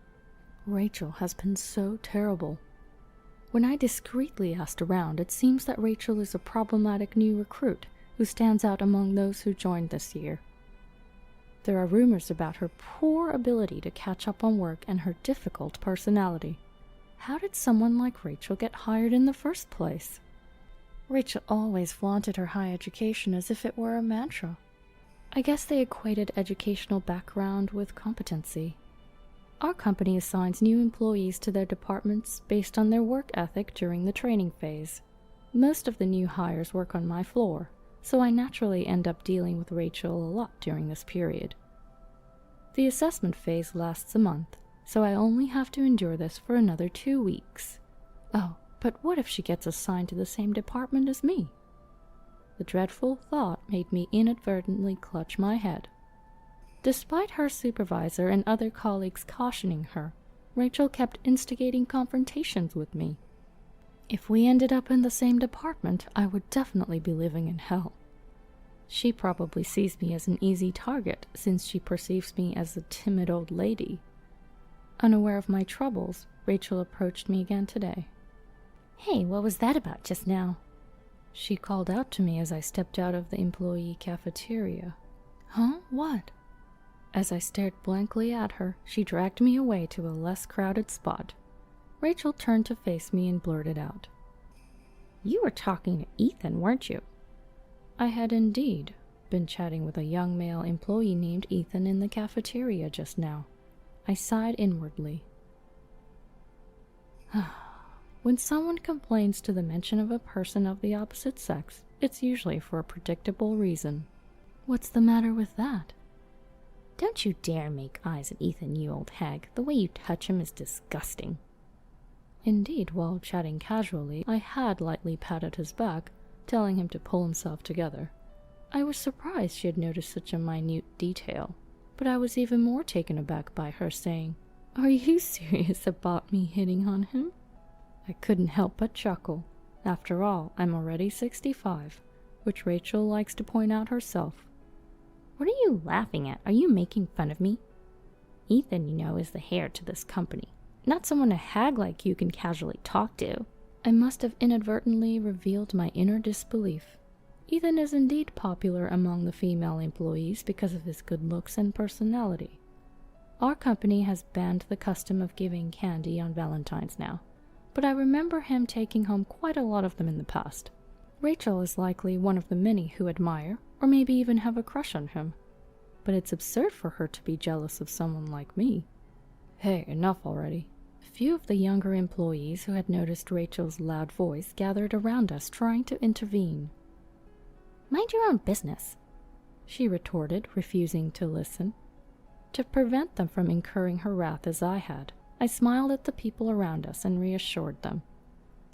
Rachel has been so terrible. When I discreetly asked around, it seems that Rachel is a problematic new recruit who stands out among those who joined this year. There are rumors about her poor ability to catch up on work and her difficult personality. How did someone like Rachel get hired in the first place? Rachel always flaunted her high education as if it were a mantra. I guess they equated educational background with competency. Our company assigns new employees to their departments based on their work ethic during the training phase. Most of the new hires work on my floor, so I naturally end up dealing with Rachel a lot during this period. The assessment phase lasts a month, so I only have to endure this for another 2 weeks. Oh, but what if she gets assigned to the same department as me? The dreadful thought made me inadvertently clutch my head. Despite her supervisor and other colleagues cautioning her, Rachel kept instigating confrontations with me. If we ended up in the same department, I would definitely be living in hell. She probably sees me as an easy target since she perceives me as a timid old lady. Unaware of my troubles, Rachel approached me again today. Hey, what was that about just now? She called out to me as I stepped out of the employee cafeteria. Huh? What? As I stared blankly at her, she dragged me away to a less crowded spot. Rachel turned to face me and blurted out. You were talking to Ethan, weren't you? I had indeed been chatting with a young male employee named Ethan in the cafeteria just now. I sighed inwardly. When someone complains to the mention of a person of the opposite sex, it's usually for a predictable reason. What's the matter with that? Don't you dare make eyes at Ethan, you old hag. The way you touch him is disgusting. Indeed, while chatting casually, I had lightly patted his back, telling him to pull himself together. I was surprised she had noticed such a minute detail, but I was even more taken aback by her saying, "Are you serious about me hitting on him?" I couldn't help but chuckle. After all, I'm already 65, which Rachel likes to point out herself. What are you laughing at? Are you making fun of me? Ethan, you know, is the heir to this company. Not someone a hag like you can casually talk to. I must have inadvertently revealed my inner disbelief. Ethan is indeed popular among the female employees because of his good looks and personality. Our company has banned the custom of giving candy on Valentine's now, but I remember him taking home quite a lot of them in the past. Rachel is likely one of the many who admire, or maybe even have a crush on him. But it's absurd for her to be jealous of someone like me. Hey, enough already. A few of the younger employees who had noticed Rachel's loud voice gathered around us trying to intervene. Mind your own business, she retorted, refusing to listen. To prevent them from incurring her wrath as I had, I smiled at the people around us and reassured them.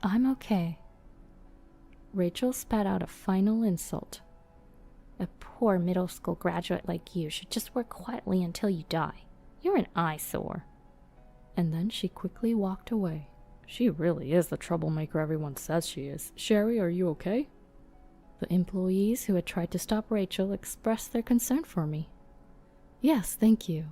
I'm okay. Rachel spat out a final insult. A poor middle school graduate like you should just work quietly until you die. You're an eyesore. And then she quickly walked away. She really is the troublemaker everyone says she is. Sherry, are you okay? The employees who had tried to stop Rachel expressed their concern for me. Yes, thank you.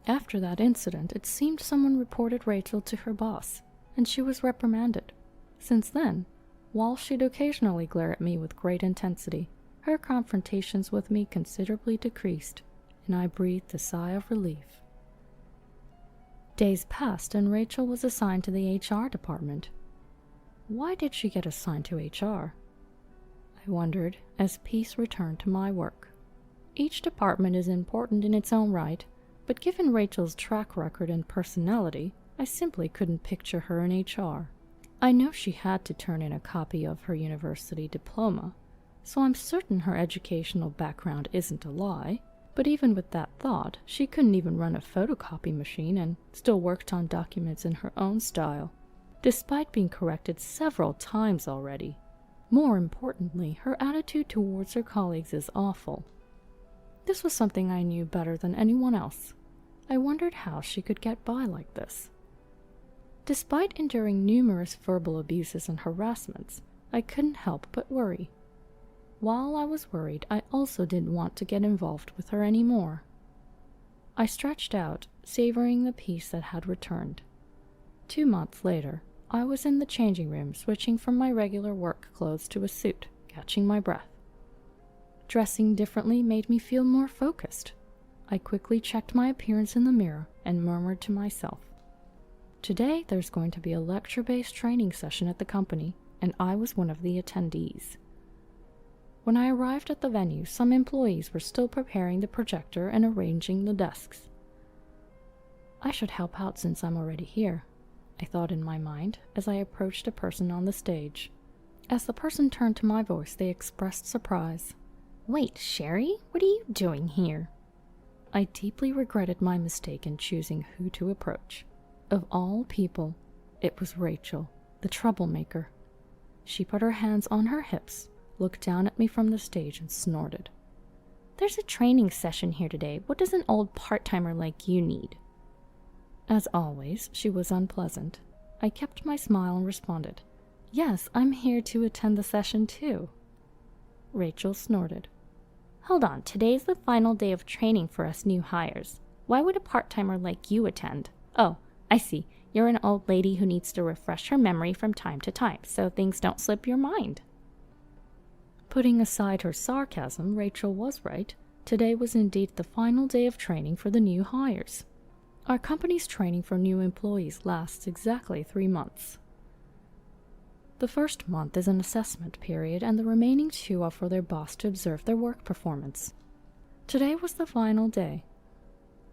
After that incident, it seemed someone reported Rachel to her boss, and she was reprimanded. Since then, while she'd occasionally glare at me with great intensity, her confrontations with me considerably decreased, and I breathed a sigh of relief. Days passed, and Rachel was assigned to the HR department. Why did she get assigned to HR? I wondered as peace returned to my work. Each department is important in its own right, but given Rachel's track record and personality, I simply couldn't picture her in HR. I know she had to turn in a copy of her university diploma, so I'm certain her educational background isn't a lie, but even with that thought, she couldn't even run a photocopy machine and still worked on documents in her own style, despite being corrected several times already. More importantly, her attitude towards her colleagues is awful. This was something I knew better than anyone else. I wondered how she could get by like this. Despite enduring numerous verbal abuses and harassments, I couldn't help but worry. While I was worried, I also didn't want to get involved with her anymore. I stretched out, savoring the peace that had returned. 2 months later, I was in the changing room, switching from my regular work clothes to a suit, catching my breath. Dressing differently made me feel more focused. I quickly checked my appearance in the mirror and murmured to myself, "Today there's going to be a lecture-based training session at the company, and I was one of the attendees." When I arrived at the venue, some employees were still preparing the projector and arranging the desks. I should help out since I'm already here, I thought in my mind as I approached a person on the stage. As the person turned to my voice, they expressed surprise. Wait, Sherry? What are you doing here? I deeply regretted my mistake in choosing who to approach. Of all people, it was Rachel, the troublemaker. She put her hands on her hips, looked down at me from the stage, and snorted. There's a training session here today. What does an old part-timer like you need? As always, she was unpleasant. I kept my smile and responded, Yes, I'm here to attend the session too. Rachel snorted. Hold on, today's the final day of training for us new hires. Why would a part-timer like you attend? Oh, I see. You're an old lady who needs to refresh her memory from time to time, so things don't slip your mind. Putting aside her sarcasm, Rachel was right. Today was indeed the final day of training for the new hires. Our company's training for new employees lasts exactly 3 months. The first month is an assessment period, and the remaining 2 are for their boss to observe their work performance. Today was the final day.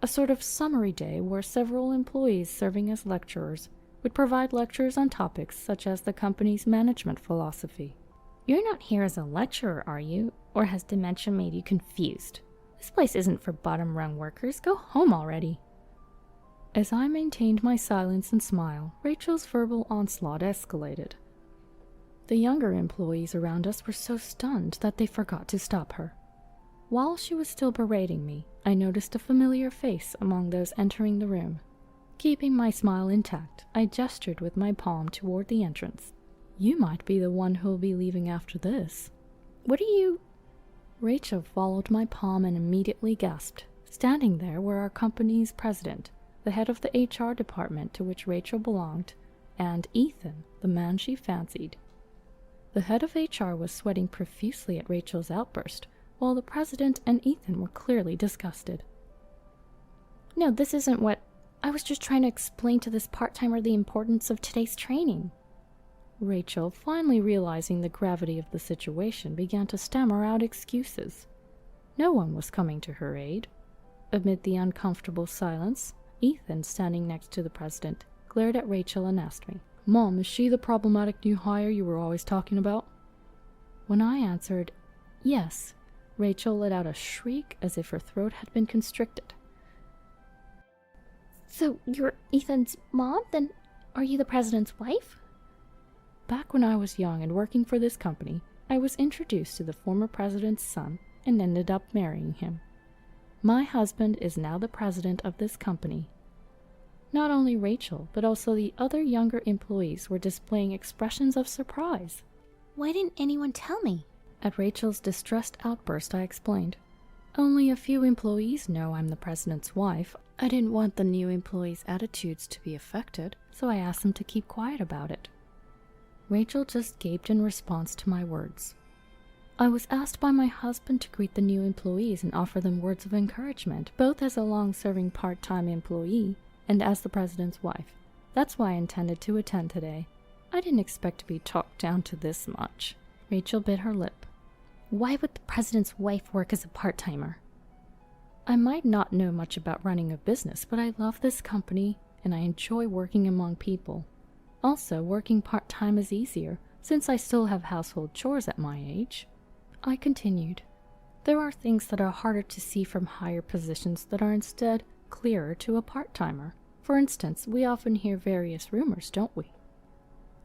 A sort of summary day where several employees serving as lecturers would provide lectures on topics such as the company's management philosophy. You're not here as a lecturer, are you? Or has dementia made you confused? This place isn't for bottom-rung workers. Go home already. As I maintained my silence and smile, Rachel's verbal onslaught escalated. The younger employees around us were so stunned that they forgot to stop her. While she was still berating me, I noticed a familiar face among those entering the room. Keeping my smile intact, I gestured with my palm toward the entrance. You might be the one who'll be leaving after this. What are you... Rachel followed my palm and immediately gasped. Standing there were our company's president, the head of the HR department to which Rachel belonged, and Ethan, the man she fancied. The head of HR was sweating profusely at Rachel's outburst, while the president and Ethan were clearly disgusted. No, this isn't what... I was just trying to explain to this part-timer the importance of today's training. Rachel, finally realizing the gravity of the situation, began to stammer out excuses. No one was coming to her aid. Amid the uncomfortable silence, Ethan, standing next to the president, glared at Rachel and asked me, Mom, is she the problematic new hire you were always talking about? When I answered, yes, Rachel let out a shriek as if her throat had been constricted. So you're Ethan's mom? Then are you the president's wife? Back when I was young and working for this company, I was introduced to the former president's son and ended up marrying him. My husband is now the president of this company. Not only Rachel, but also the other younger employees were displaying expressions of surprise. Why didn't anyone tell me? At Rachel's distressed outburst, I explained. Only a few employees know I'm the president's wife. I didn't want the new employees' attitudes to be affected, so I asked them to keep quiet about it. Rachel just gaped in response to my words. I was asked by my husband to greet the new employees and offer them words of encouragement, both as a long-serving part-time employee and as the president's wife. That's why I intended to attend today. I didn't expect to be talked down to this much. Rachel bit her lip. Why would the president's wife work as a part-timer? I might not know much about running a business, but I love this company and I enjoy working among people. Also, working part-time is easier, since I still have household chores at my age. I continued. There are things that are harder to see from higher positions that are instead clearer to a part-timer. For instance, we often hear various rumors, don't we?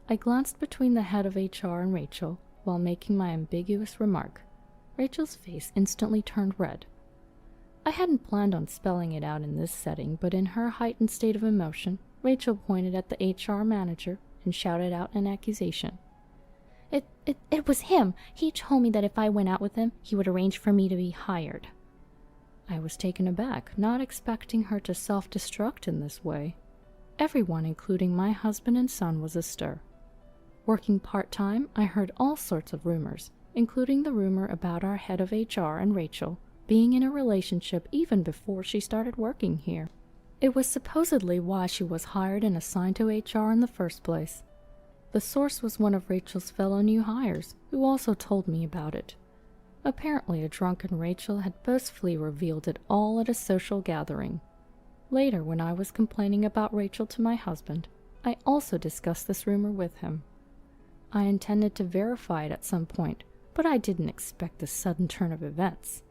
I glanced between the head of HR and Rachel while making my ambiguous remark. Rachel's face instantly turned red. I hadn't planned on spelling it out in this setting, but in her heightened state of emotion, Rachel pointed at the HR manager and shouted out an accusation. It was him. He told me that if I went out with him, he would arrange for me to be hired. I was taken aback, not expecting her to self-destruct in this way. Everyone, including my husband and son, was astir. Working part-time, I heard all sorts of rumors, including the rumor about our head of HR and Rachel being in a relationship even before she started working here. It was supposedly why she was hired and assigned to HR in the first place. The source was one of Rachel's fellow new hires, who also told me about it. Apparently, a drunken Rachel had boastfully revealed it all at a social gathering. Later, when I was complaining about Rachel to my husband, I also discussed this rumor with him. I intended to verify it at some point, but I didn't expect this sudden turn of events.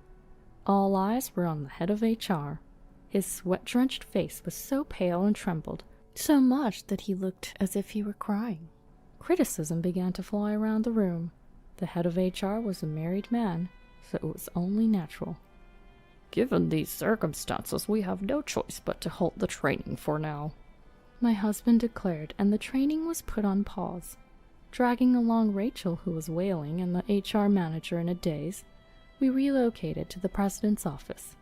All eyes were on the head of HR. His sweat-drenched face was so pale and trembled, so much that he looked as if he were crying. Criticism began to fly around the room. The head of HR was a married man, so it was only natural. Given these circumstances, we have no choice but to halt the training for now, my husband declared, and the training was put on pause. Dragging along Rachel, who was wailing, and the HR manager in a daze, we relocated to the president's office.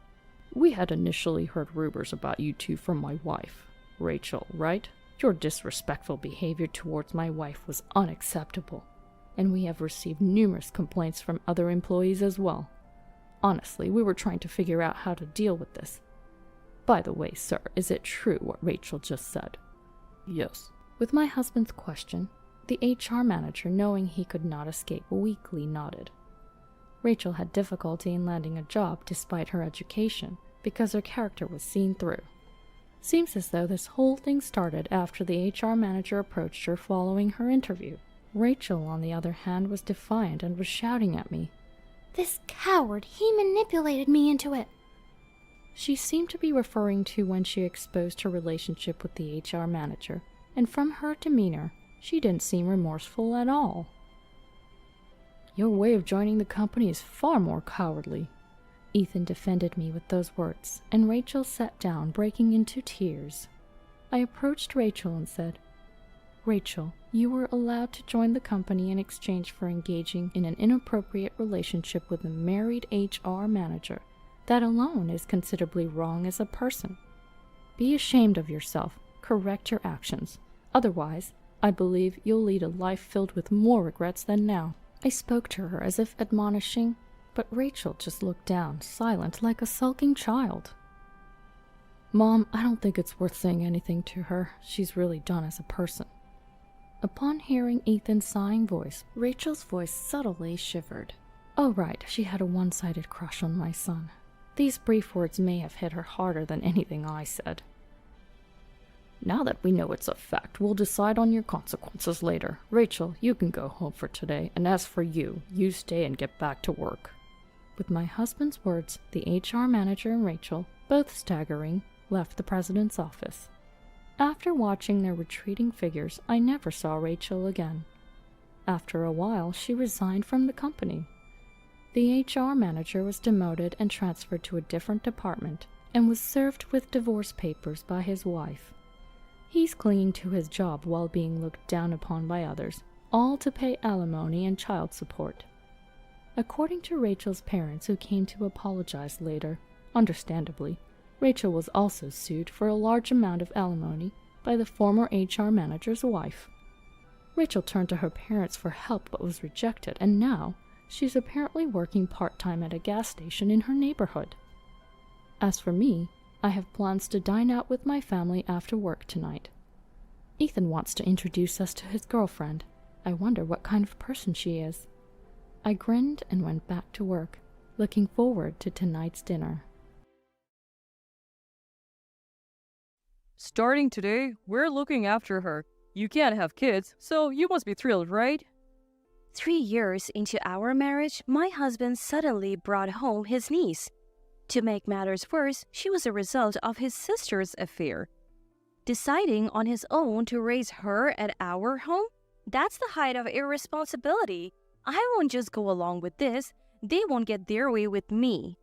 We had initially heard rumors about you two from my wife, Rachel, right? Your disrespectful behavior towards my wife was unacceptable, and we have received numerous complaints from other employees as well. Honestly, we were trying to figure out how to deal with this. By the way, sir, is it true what Rachel just said? Yes. With my husband's question, the HR manager, knowing he could not escape, weakly nodded. Rachel had difficulty in landing a job despite her education because her character was seen through. Seems as though this whole thing started after the HR manager approached her following her interview. Rachel, on the other hand, was defiant and was shouting at me. This coward, he manipulated me into it. She seemed to be referring to when she exposed her relationship with the HR manager, and from her demeanor, she didn't seem remorseful at all. Your way of joining the company is far more cowardly. Ethan defended me with those words, and Rachel sat down, breaking into tears. I approached Rachel and said, Rachel, you were allowed to join the company in exchange for engaging in an inappropriate relationship with a married HR manager. That alone is considerably wrong as a person. Be ashamed of yourself. Correct your actions. Otherwise, I believe you'll lead a life filled with more regrets than now. I spoke to her as if admonishing, but Rachel just looked down, silent like a sulking child. Mom, I don't think it's worth saying anything to her. She's really done as a person. Upon hearing Ethan's sighing voice, Rachel's voice subtly shivered. Oh right, she had a one-sided crush on my son. These brief words may have hit her harder than anything I said. Now that we know it's a fact, we'll decide on your consequences later. Rachel, you can go home for today, and as for you, you stay and get back to work. With my husband's words, the HR manager and Rachel, both staggering, left the president's office. After watching their retreating figures, I never saw Rachel again. After a while, she resigned from the company. The HR manager was demoted and transferred to a different department, and was served with divorce papers by his wife. He's clinging to his job while being looked down upon by others, all to pay alimony and child support. According to Rachel's parents, who came to apologize later, understandably, Rachel was also sued for a large amount of alimony by the former HR manager's wife. Rachel turned to her parents for help but was rejected, and now she's apparently working part-time at a gas station in her neighborhood. As for me, I have plans to dine out with my family after work tonight. Ethan wants to introduce us to his girlfriend. I wonder what kind of person she is. I grinned and went back to work, looking forward to tonight's dinner. Starting today, we're looking after her. You can't have kids, so you must be thrilled, right? 3 years into our marriage, my husband suddenly brought home his niece. To make matters worse, she was a result of his sister's affair. Deciding on his own to raise her at our home? That's the height of irresponsibility. I won't just go along with this. They won't get their way with me.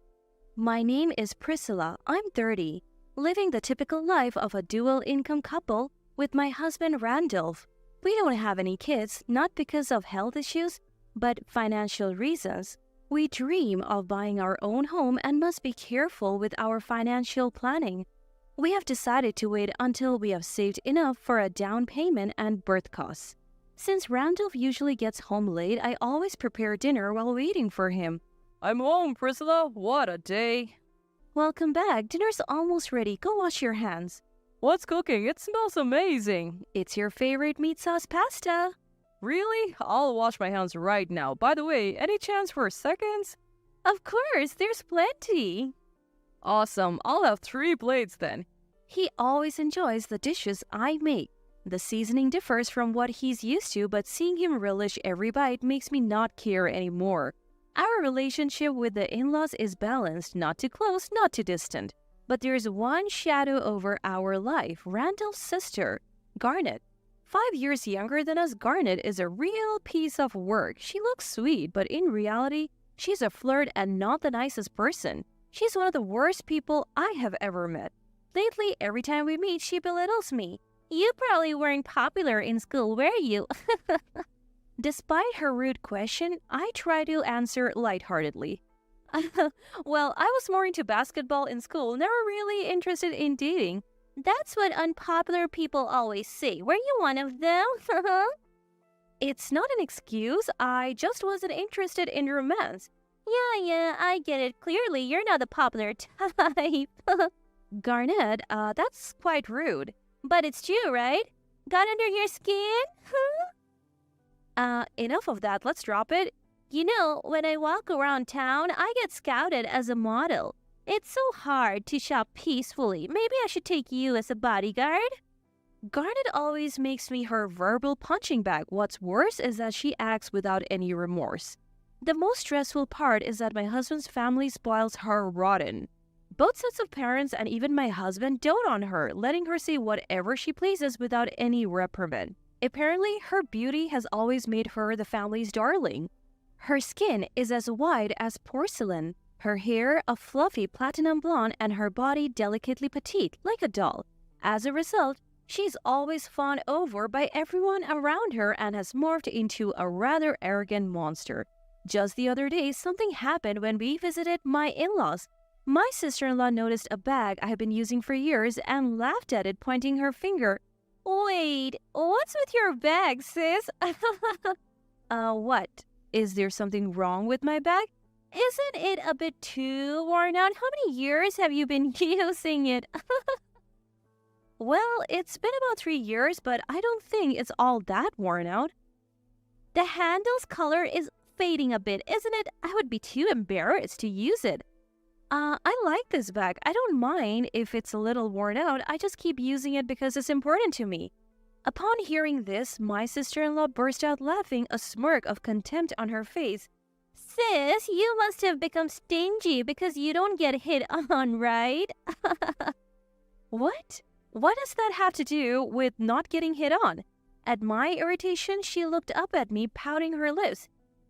My name is Priscilla. I'm 30, living the typical life of a dual-income couple with my husband Randolph. We don't have any kids, not because of health issues, but financial reasons. We dream of buying our own home and must be careful with our financial planning. We have decided to wait until we have saved enough for a down payment and birth costs. Since Randolph usually gets home late, I always prepare dinner while waiting for him. I'm home, Priscilla. What a day. Welcome back. Dinner's almost ready. Go wash your hands. What's cooking? It smells amazing. It's your favorite meat sauce pasta. Really? I'll wash my hands right now. By the way, any chance for seconds? Of course, there's plenty. Awesome. I'll have 3 plates then. He always enjoys the dishes I make. The seasoning differs from what he's used to, but seeing him relish every bite makes me not care anymore. Our relationship with the in-laws is balanced, not too close, not too distant. But there's one shadow over our life, Randall's sister, Garnet. 5 years younger than us, Garnet is a real piece of work. She looks sweet, but in reality, she's a flirt and not the nicest person. She's one of the worst people I have ever met. Lately, every time we meet, she belittles me. You probably weren't popular in school, were you? Despite her rude question, I try to answer lightheartedly. Well, I was more into basketball in school, never really interested in dating. That's what unpopular people always say. Were you one of them? It's not an excuse. I just wasn't interested in romance. Yeah, I get it. Clearly, you're not the popular type. Garnet, that's quite rude. But it's true, right? Got under your skin? Enough of that. Let's drop it. You know, when I walk around town, I get scouted as a model. It's so hard to shop peacefully. Maybe I should take you as a bodyguard? Garnet always makes me her verbal punching bag. What's worse is that she acts without any remorse. The most stressful part is that my husband's family spoils her rotten. Both sets of parents and even my husband dote on her, letting her say whatever she pleases without any reprimand. Apparently, her beauty has always made her the family's darling. Her skin is as white as porcelain, her hair a fluffy platinum blonde, and her body delicately petite, like a doll. As a result, she's always fawned over by everyone around her and has morphed into a rather arrogant monster. Just the other day, something happened when we visited my in-laws. My sister-in-law noticed a bag I have been using for years and laughed at it, pointing her finger. Wait, what's with your bag, sis? What? Is there something wrong with my bag? Isn't it a bit too worn out? How many years have you been using it? Well, it's been about 3 years, but I don't think it's all that worn out. The handle's color is fading a bit, isn't it? I would be too embarrassed to use it. I like this bag. I don't mind if it's a little worn out. I just keep using it because it's important to me. Upon hearing this, my sister-in-law burst out laughing, a smirk of contempt on her face. Sis, you must have become stingy because you don't get hit on, right? What? What does that have to do with not getting hit on? At my irritation, she looked up at me, pouting her lips.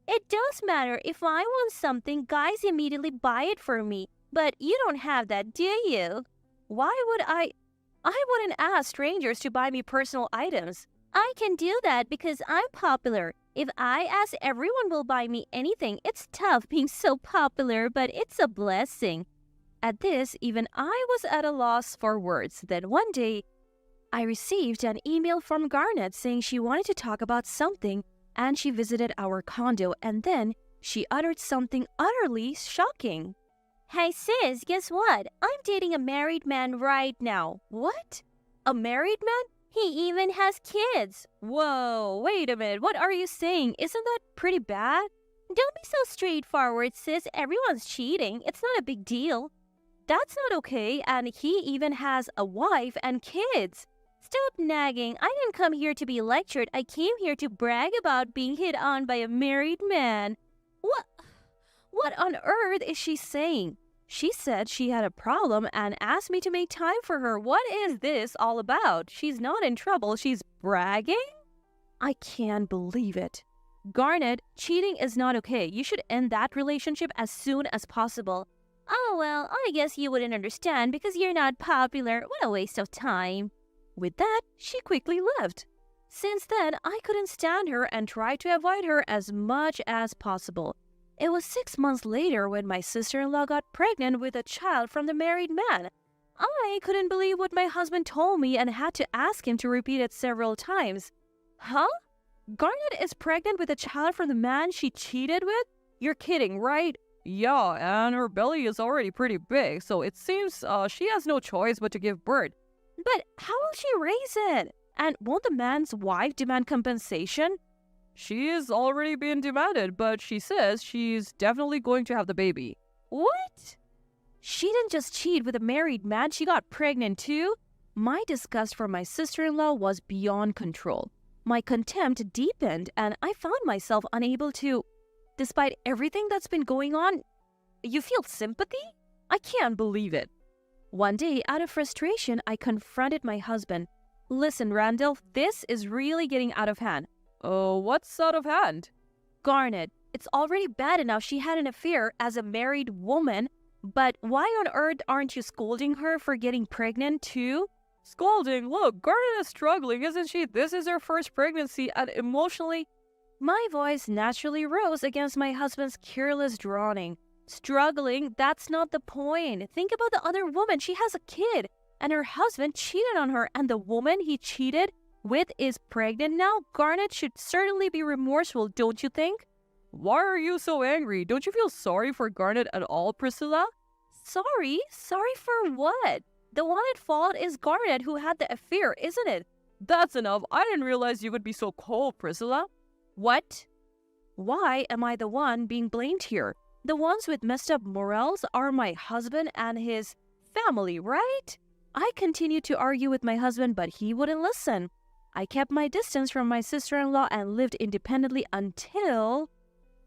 It does matter. If I want something, guys immediately buy it for me. But you don't have that, do you? Why would I wouldn't ask strangers to buy me personal items. I can do that because I'm popular. If I ask, everyone will buy me anything. It's tough being so popular, but it's a blessing. At this, even I was at a loss for words. Then one day, I received an email from Garnet saying she wanted to talk about something, and she visited our condo, and then she uttered something utterly shocking. Hey sis, guess what? I'm dating a married man right now. What? A married man? He even has kids. Whoa, wait a minute. What are you saying? Isn't that pretty bad? Don't be so straightforward, sis. Everyone's cheating. It's not a big deal. That's not okay, and he even has a wife and kids. Stop nagging. I didn't come here to be lectured. I came here to brag about being hit on by a married man. What on earth is she saying? She said she had a problem and asked me to make time for her. What is this all about? She's not in trouble. She's bragging? I can't believe it. Garnet, cheating is not okay. You should end that relationship as soon as possible. Oh, well, I guess you wouldn't understand because you're not popular. What a waste of time. With that, she quickly left. Since then, I couldn't stand her and tried to avoid her as much as possible. It was 6 months later when my sister-in-law got pregnant with a child from the married man. I couldn't believe what my husband told me and had to ask him to repeat it several times. Huh? Garnet is pregnant with a child from the man she cheated with? You're kidding, right? Yeah, and her belly is already pretty big, so it seems she has no choice but to give birth. But how will she raise it? And won't the man's wife demand compensation? She's already been demanded, but she says she's definitely going to have the baby. What? She didn't just cheat with a married man, she got pregnant too? My disgust for my sister-in-law was beyond control. My contempt deepened, and I found myself unable to... Despite everything that's been going on, you feel sympathy? I can't believe it. One day, out of frustration, I confronted my husband. Listen, Randall, this is really getting out of hand. Oh, what's out of hand? Garnet, it's already bad enough she had an affair as a married woman, but why on earth aren't you scolding her for getting pregnant too? Scolding? Look, Garnet is struggling, isn't she? This is her first pregnancy and emotionally... My voice naturally rose against my husband's careless droning. Struggling? That's not the point. Think about the other woman. She has a kid, and her husband cheated on her, and the woman he cheated with is pregnant now. Garnet should certainly be remorseful, don't you think? Why are you so angry? Don't you feel sorry for Garnet at all, Priscilla? Sorry? Sorry for what? The one at fault is Garnet, who had the affair, isn't it? That's enough. I didn't realize you would be so cold, Priscilla. What? Why am I the one being blamed here? The ones with messed up morals are my husband and his family, right? I continued to argue with my husband, but he wouldn't listen. I kept my distance from my sister-in-law and lived independently until...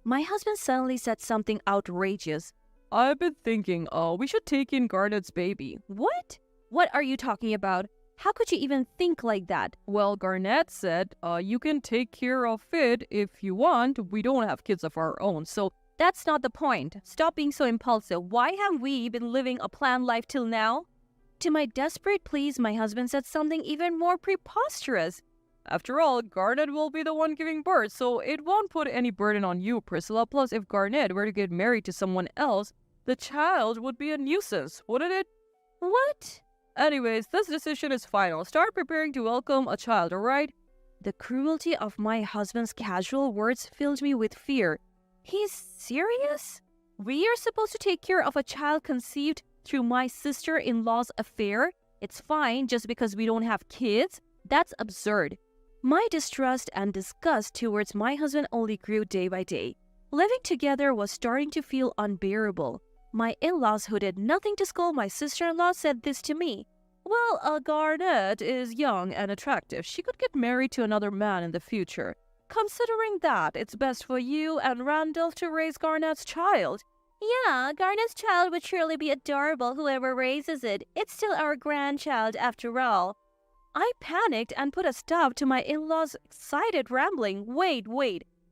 My husband suddenly said something outrageous. I've been thinking, we should take in Garnet's baby. What? What are you talking about? How could you even think like that? Well, Garnet said, you can take care of it if you want. We don't have kids of our own, so... That's not the point. Stop being so impulsive. Why have we been living a planned life till now? To my desperate pleas, my husband said something even more preposterous. After all, Garnet will be the one giving birth, so it won't put any burden on you, Priscilla. Plus, if Garnet were to get married to someone else, the child would be a nuisance, wouldn't it? What? Anyways, this decision is final. Start preparing to welcome a child, alright? The cruelty of my husband's casual words filled me with fear. He's serious? We are supposed to take care of a child conceived through my sister-in-law's affair? It's fine just because we don't have kids? That's absurd. My distrust and disgust towards my husband only grew day by day. Living together was starting to feel unbearable. My in-laws, who did nothing to scold my sister-in-law, said this to me. Well, Garnet is young and attractive. She could get married to another man in the future. Considering that, it's best for you and Randolph to raise Garnet's child. Yeah, Garnet's child would surely be adorable, whoever raises it. It's still our grandchild after all. I panicked and put a stop to my in-laws' excited rambling. Wait.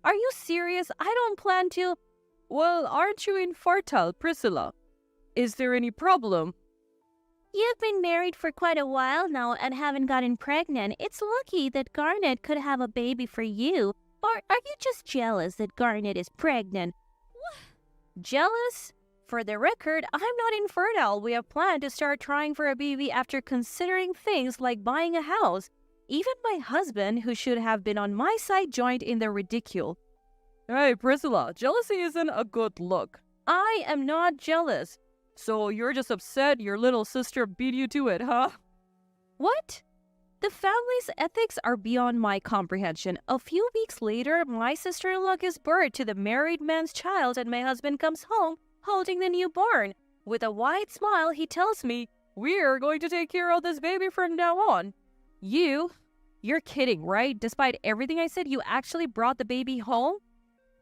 Are you serious? I don't plan to... Well, aren't you infertile, Priscilla? Is there any problem? You've been married for quite a while now and haven't gotten pregnant. It's lucky that Garnet could have a baby for you. Or are you just jealous that Garnet is pregnant? Jealous? For the record, I'm not infertile. We have planned to start trying for a baby after considering things like buying a house. Even my husband, who should have been on my side, joined in the ridicule. Hey, Priscilla, jealousy isn't a good look. I am not jealous. So you're just upset your little sister beat you to it, huh? What? The family's ethics are beyond my comprehension. A few weeks later, my sister-in-law gives birth to the married man's child and my husband comes home holding the newborn. With a wide smile, he tells me, "We're going to take care of this baby from now on." You're kidding, right? Despite everything I said, you actually brought the baby home?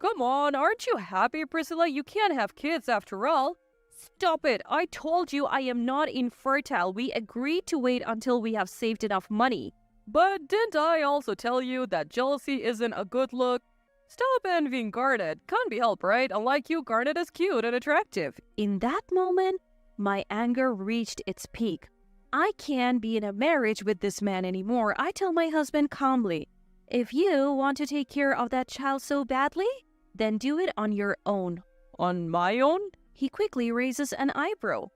Come on, aren't you happy, Priscilla? You can't have kids after all. Stop it. I told you I am not infertile. We agreed to wait until we have saved enough money. But didn't I also tell you that jealousy isn't a good look? Stop envying Garnet. Can't be helped, right? Unlike you, Garnet is cute and attractive. In that moment, my anger reached its peak. I can't be in a marriage with this man anymore. I tell my husband calmly, if you want to take care of that child so badly, then do it on your own. On my own? He quickly raises an eyebrow.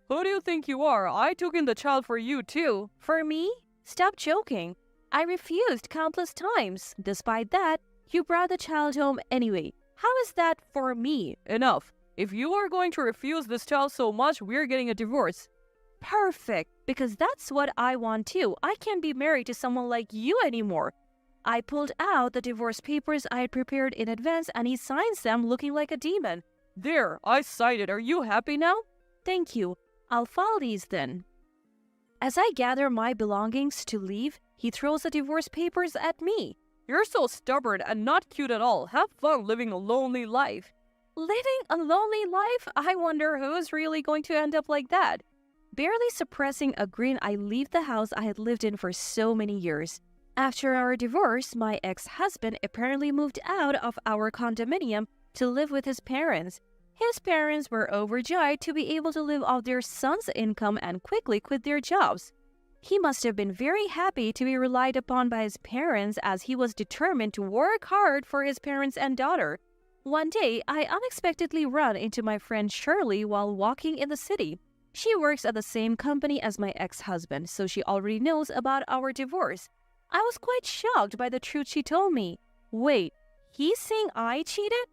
Who do you think you are? I took in the child for you too. For me? Stop joking. I refused countless times. Despite that, you brought the child home anyway. How is that for me? Enough. If you are going to refuse this child so much, we're getting a divorce. Perfect, because that's what I want too. I can't be married to someone like you anymore. I pulled out the divorce papers I had prepared in advance and he signs them looking like a demon. There, I signed it. Are you happy now? Thank you. I'll file these then. As I gather my belongings to leave, he throws the divorce papers at me. You're so stubborn and not cute at all. Have fun living a lonely life. Living a lonely life? I wonder who's really going to end up like that. Barely suppressing a grin, I leave the house I had lived in for so many years. After our divorce, my ex-husband apparently moved out of our condominium to live with his parents. His parents were overjoyed to be able to live off their son's income and quickly quit their jobs. He must have been very happy to be relied upon by his parents, as he was determined to work hard for his parents and daughter. One day, I unexpectedly run into my friend Shirley while walking in the city. She works at the same company as my ex-husband, so she already knows about our divorce. I was quite shocked by the truth she told me. Wait, he's saying I cheated?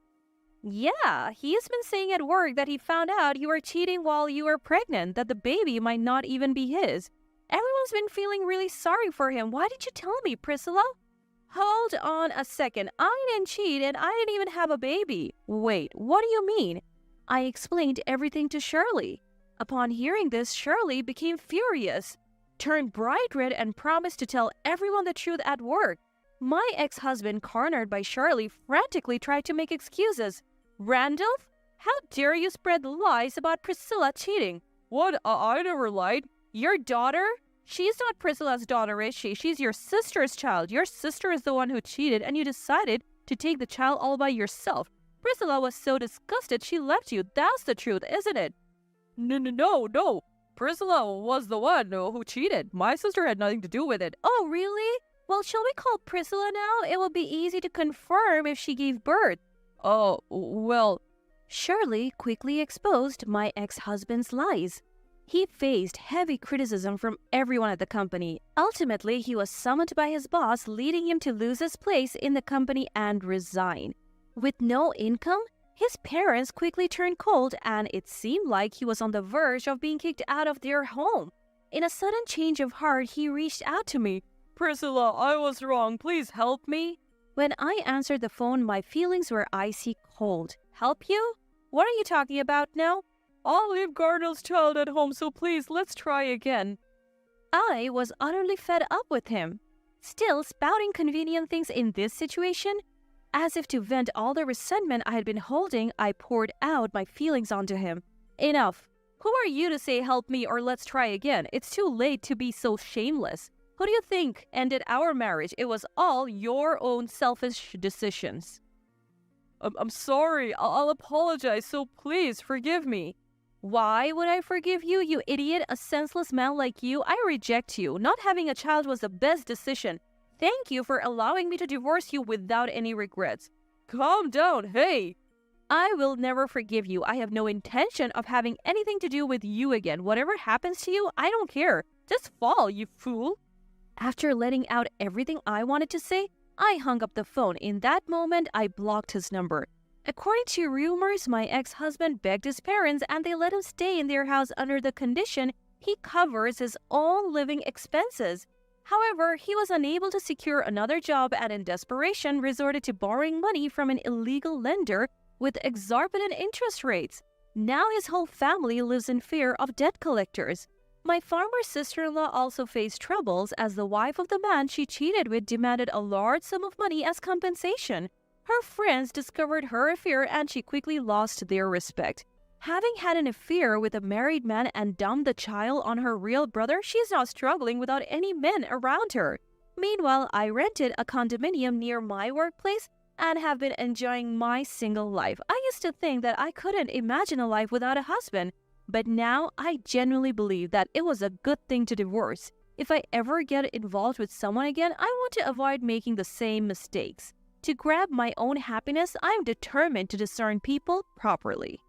Yeah, he's been saying at work that he found out you were cheating while you were pregnant, that the baby might not even be his. Everyone's been feeling really sorry for him. Why did you tell me, Priscilla? Hold on a second. I didn't cheat and I didn't even have a baby. Wait, what do you mean? I explained everything to Shirley. Upon hearing this, Shirley became furious, turned bright red, and promised to tell everyone the truth at work. My ex-husband, cornered by Shirley, frantically tried to make excuses. Randolph? How dare you spread lies about Priscilla cheating? What? I never lied. Your daughter? She's not Priscilla's daughter, is she? She's your sister's child. Your sister is the one who cheated, and you decided to take the child all by yourself. Priscilla was so disgusted she left you. That's the truth, isn't it? No. Priscilla was the one who cheated. My sister had nothing to do with it. Oh, really? Well, shall we call Priscilla now? It will be easy to confirm if she gave birth. Oh, well. Shirley quickly exposed my ex-husband's lies. He faced heavy criticism from everyone at the company. Ultimately, he was summoned by his boss, leading him to lose his place in the company and resign. With no income, his parents quickly turned cold, and it seemed like he was on the verge of being kicked out of their home. In a sudden change of heart, he reached out to me. Priscilla, I was wrong. Please help me. When I answered the phone, my feelings were icy cold. Help you? What are you talking about now? I'll leave Gardner's child at home, so please, let's try again. I was utterly fed up with him. Still spouting convenient things in this situation? As if to vent all the resentment I had been holding, I poured out my feelings onto him. Enough. Who are you to say help me or let's try again? It's too late to be so shameless. Who do you think ended our marriage? It was all your own selfish decisions. I'm sorry. I'll apologize, so please forgive me. Why would I forgive you, you idiot? A senseless man like you? I reject you. Not having a child was the best decision. Thank you for allowing me to divorce you without any regrets. Calm down, hey! I will never forgive you. I have no intention of having anything to do with you again. Whatever happens to you, I don't care. Just fall, you fool. After letting out everything I wanted to say, I hung up the phone. In that moment, I blocked his number. According to rumors, my ex-husband begged his parents and they let him stay in their house under the condition he covers his own living expenses. However, he was unable to secure another job and in desperation resorted to borrowing money from an illegal lender with exorbitant interest rates. Now his whole family lives in fear of debt collectors. My former sister-in-law also faced troubles as the wife of the man she cheated with demanded a large sum of money as compensation. Her friends discovered her affair and she quickly lost their respect. Having had an affair with a married man and dumped the child on her real brother, she's now struggling without any men around her. Meanwhile, I rented a condominium near my workplace and have been enjoying my single life. I used to think that I couldn't imagine a life without a husband, but now I genuinely believe that it was a good thing to divorce. If I ever get involved with someone again, I want to avoid making the same mistakes. To grab my own happiness, I'm determined to discern people properly.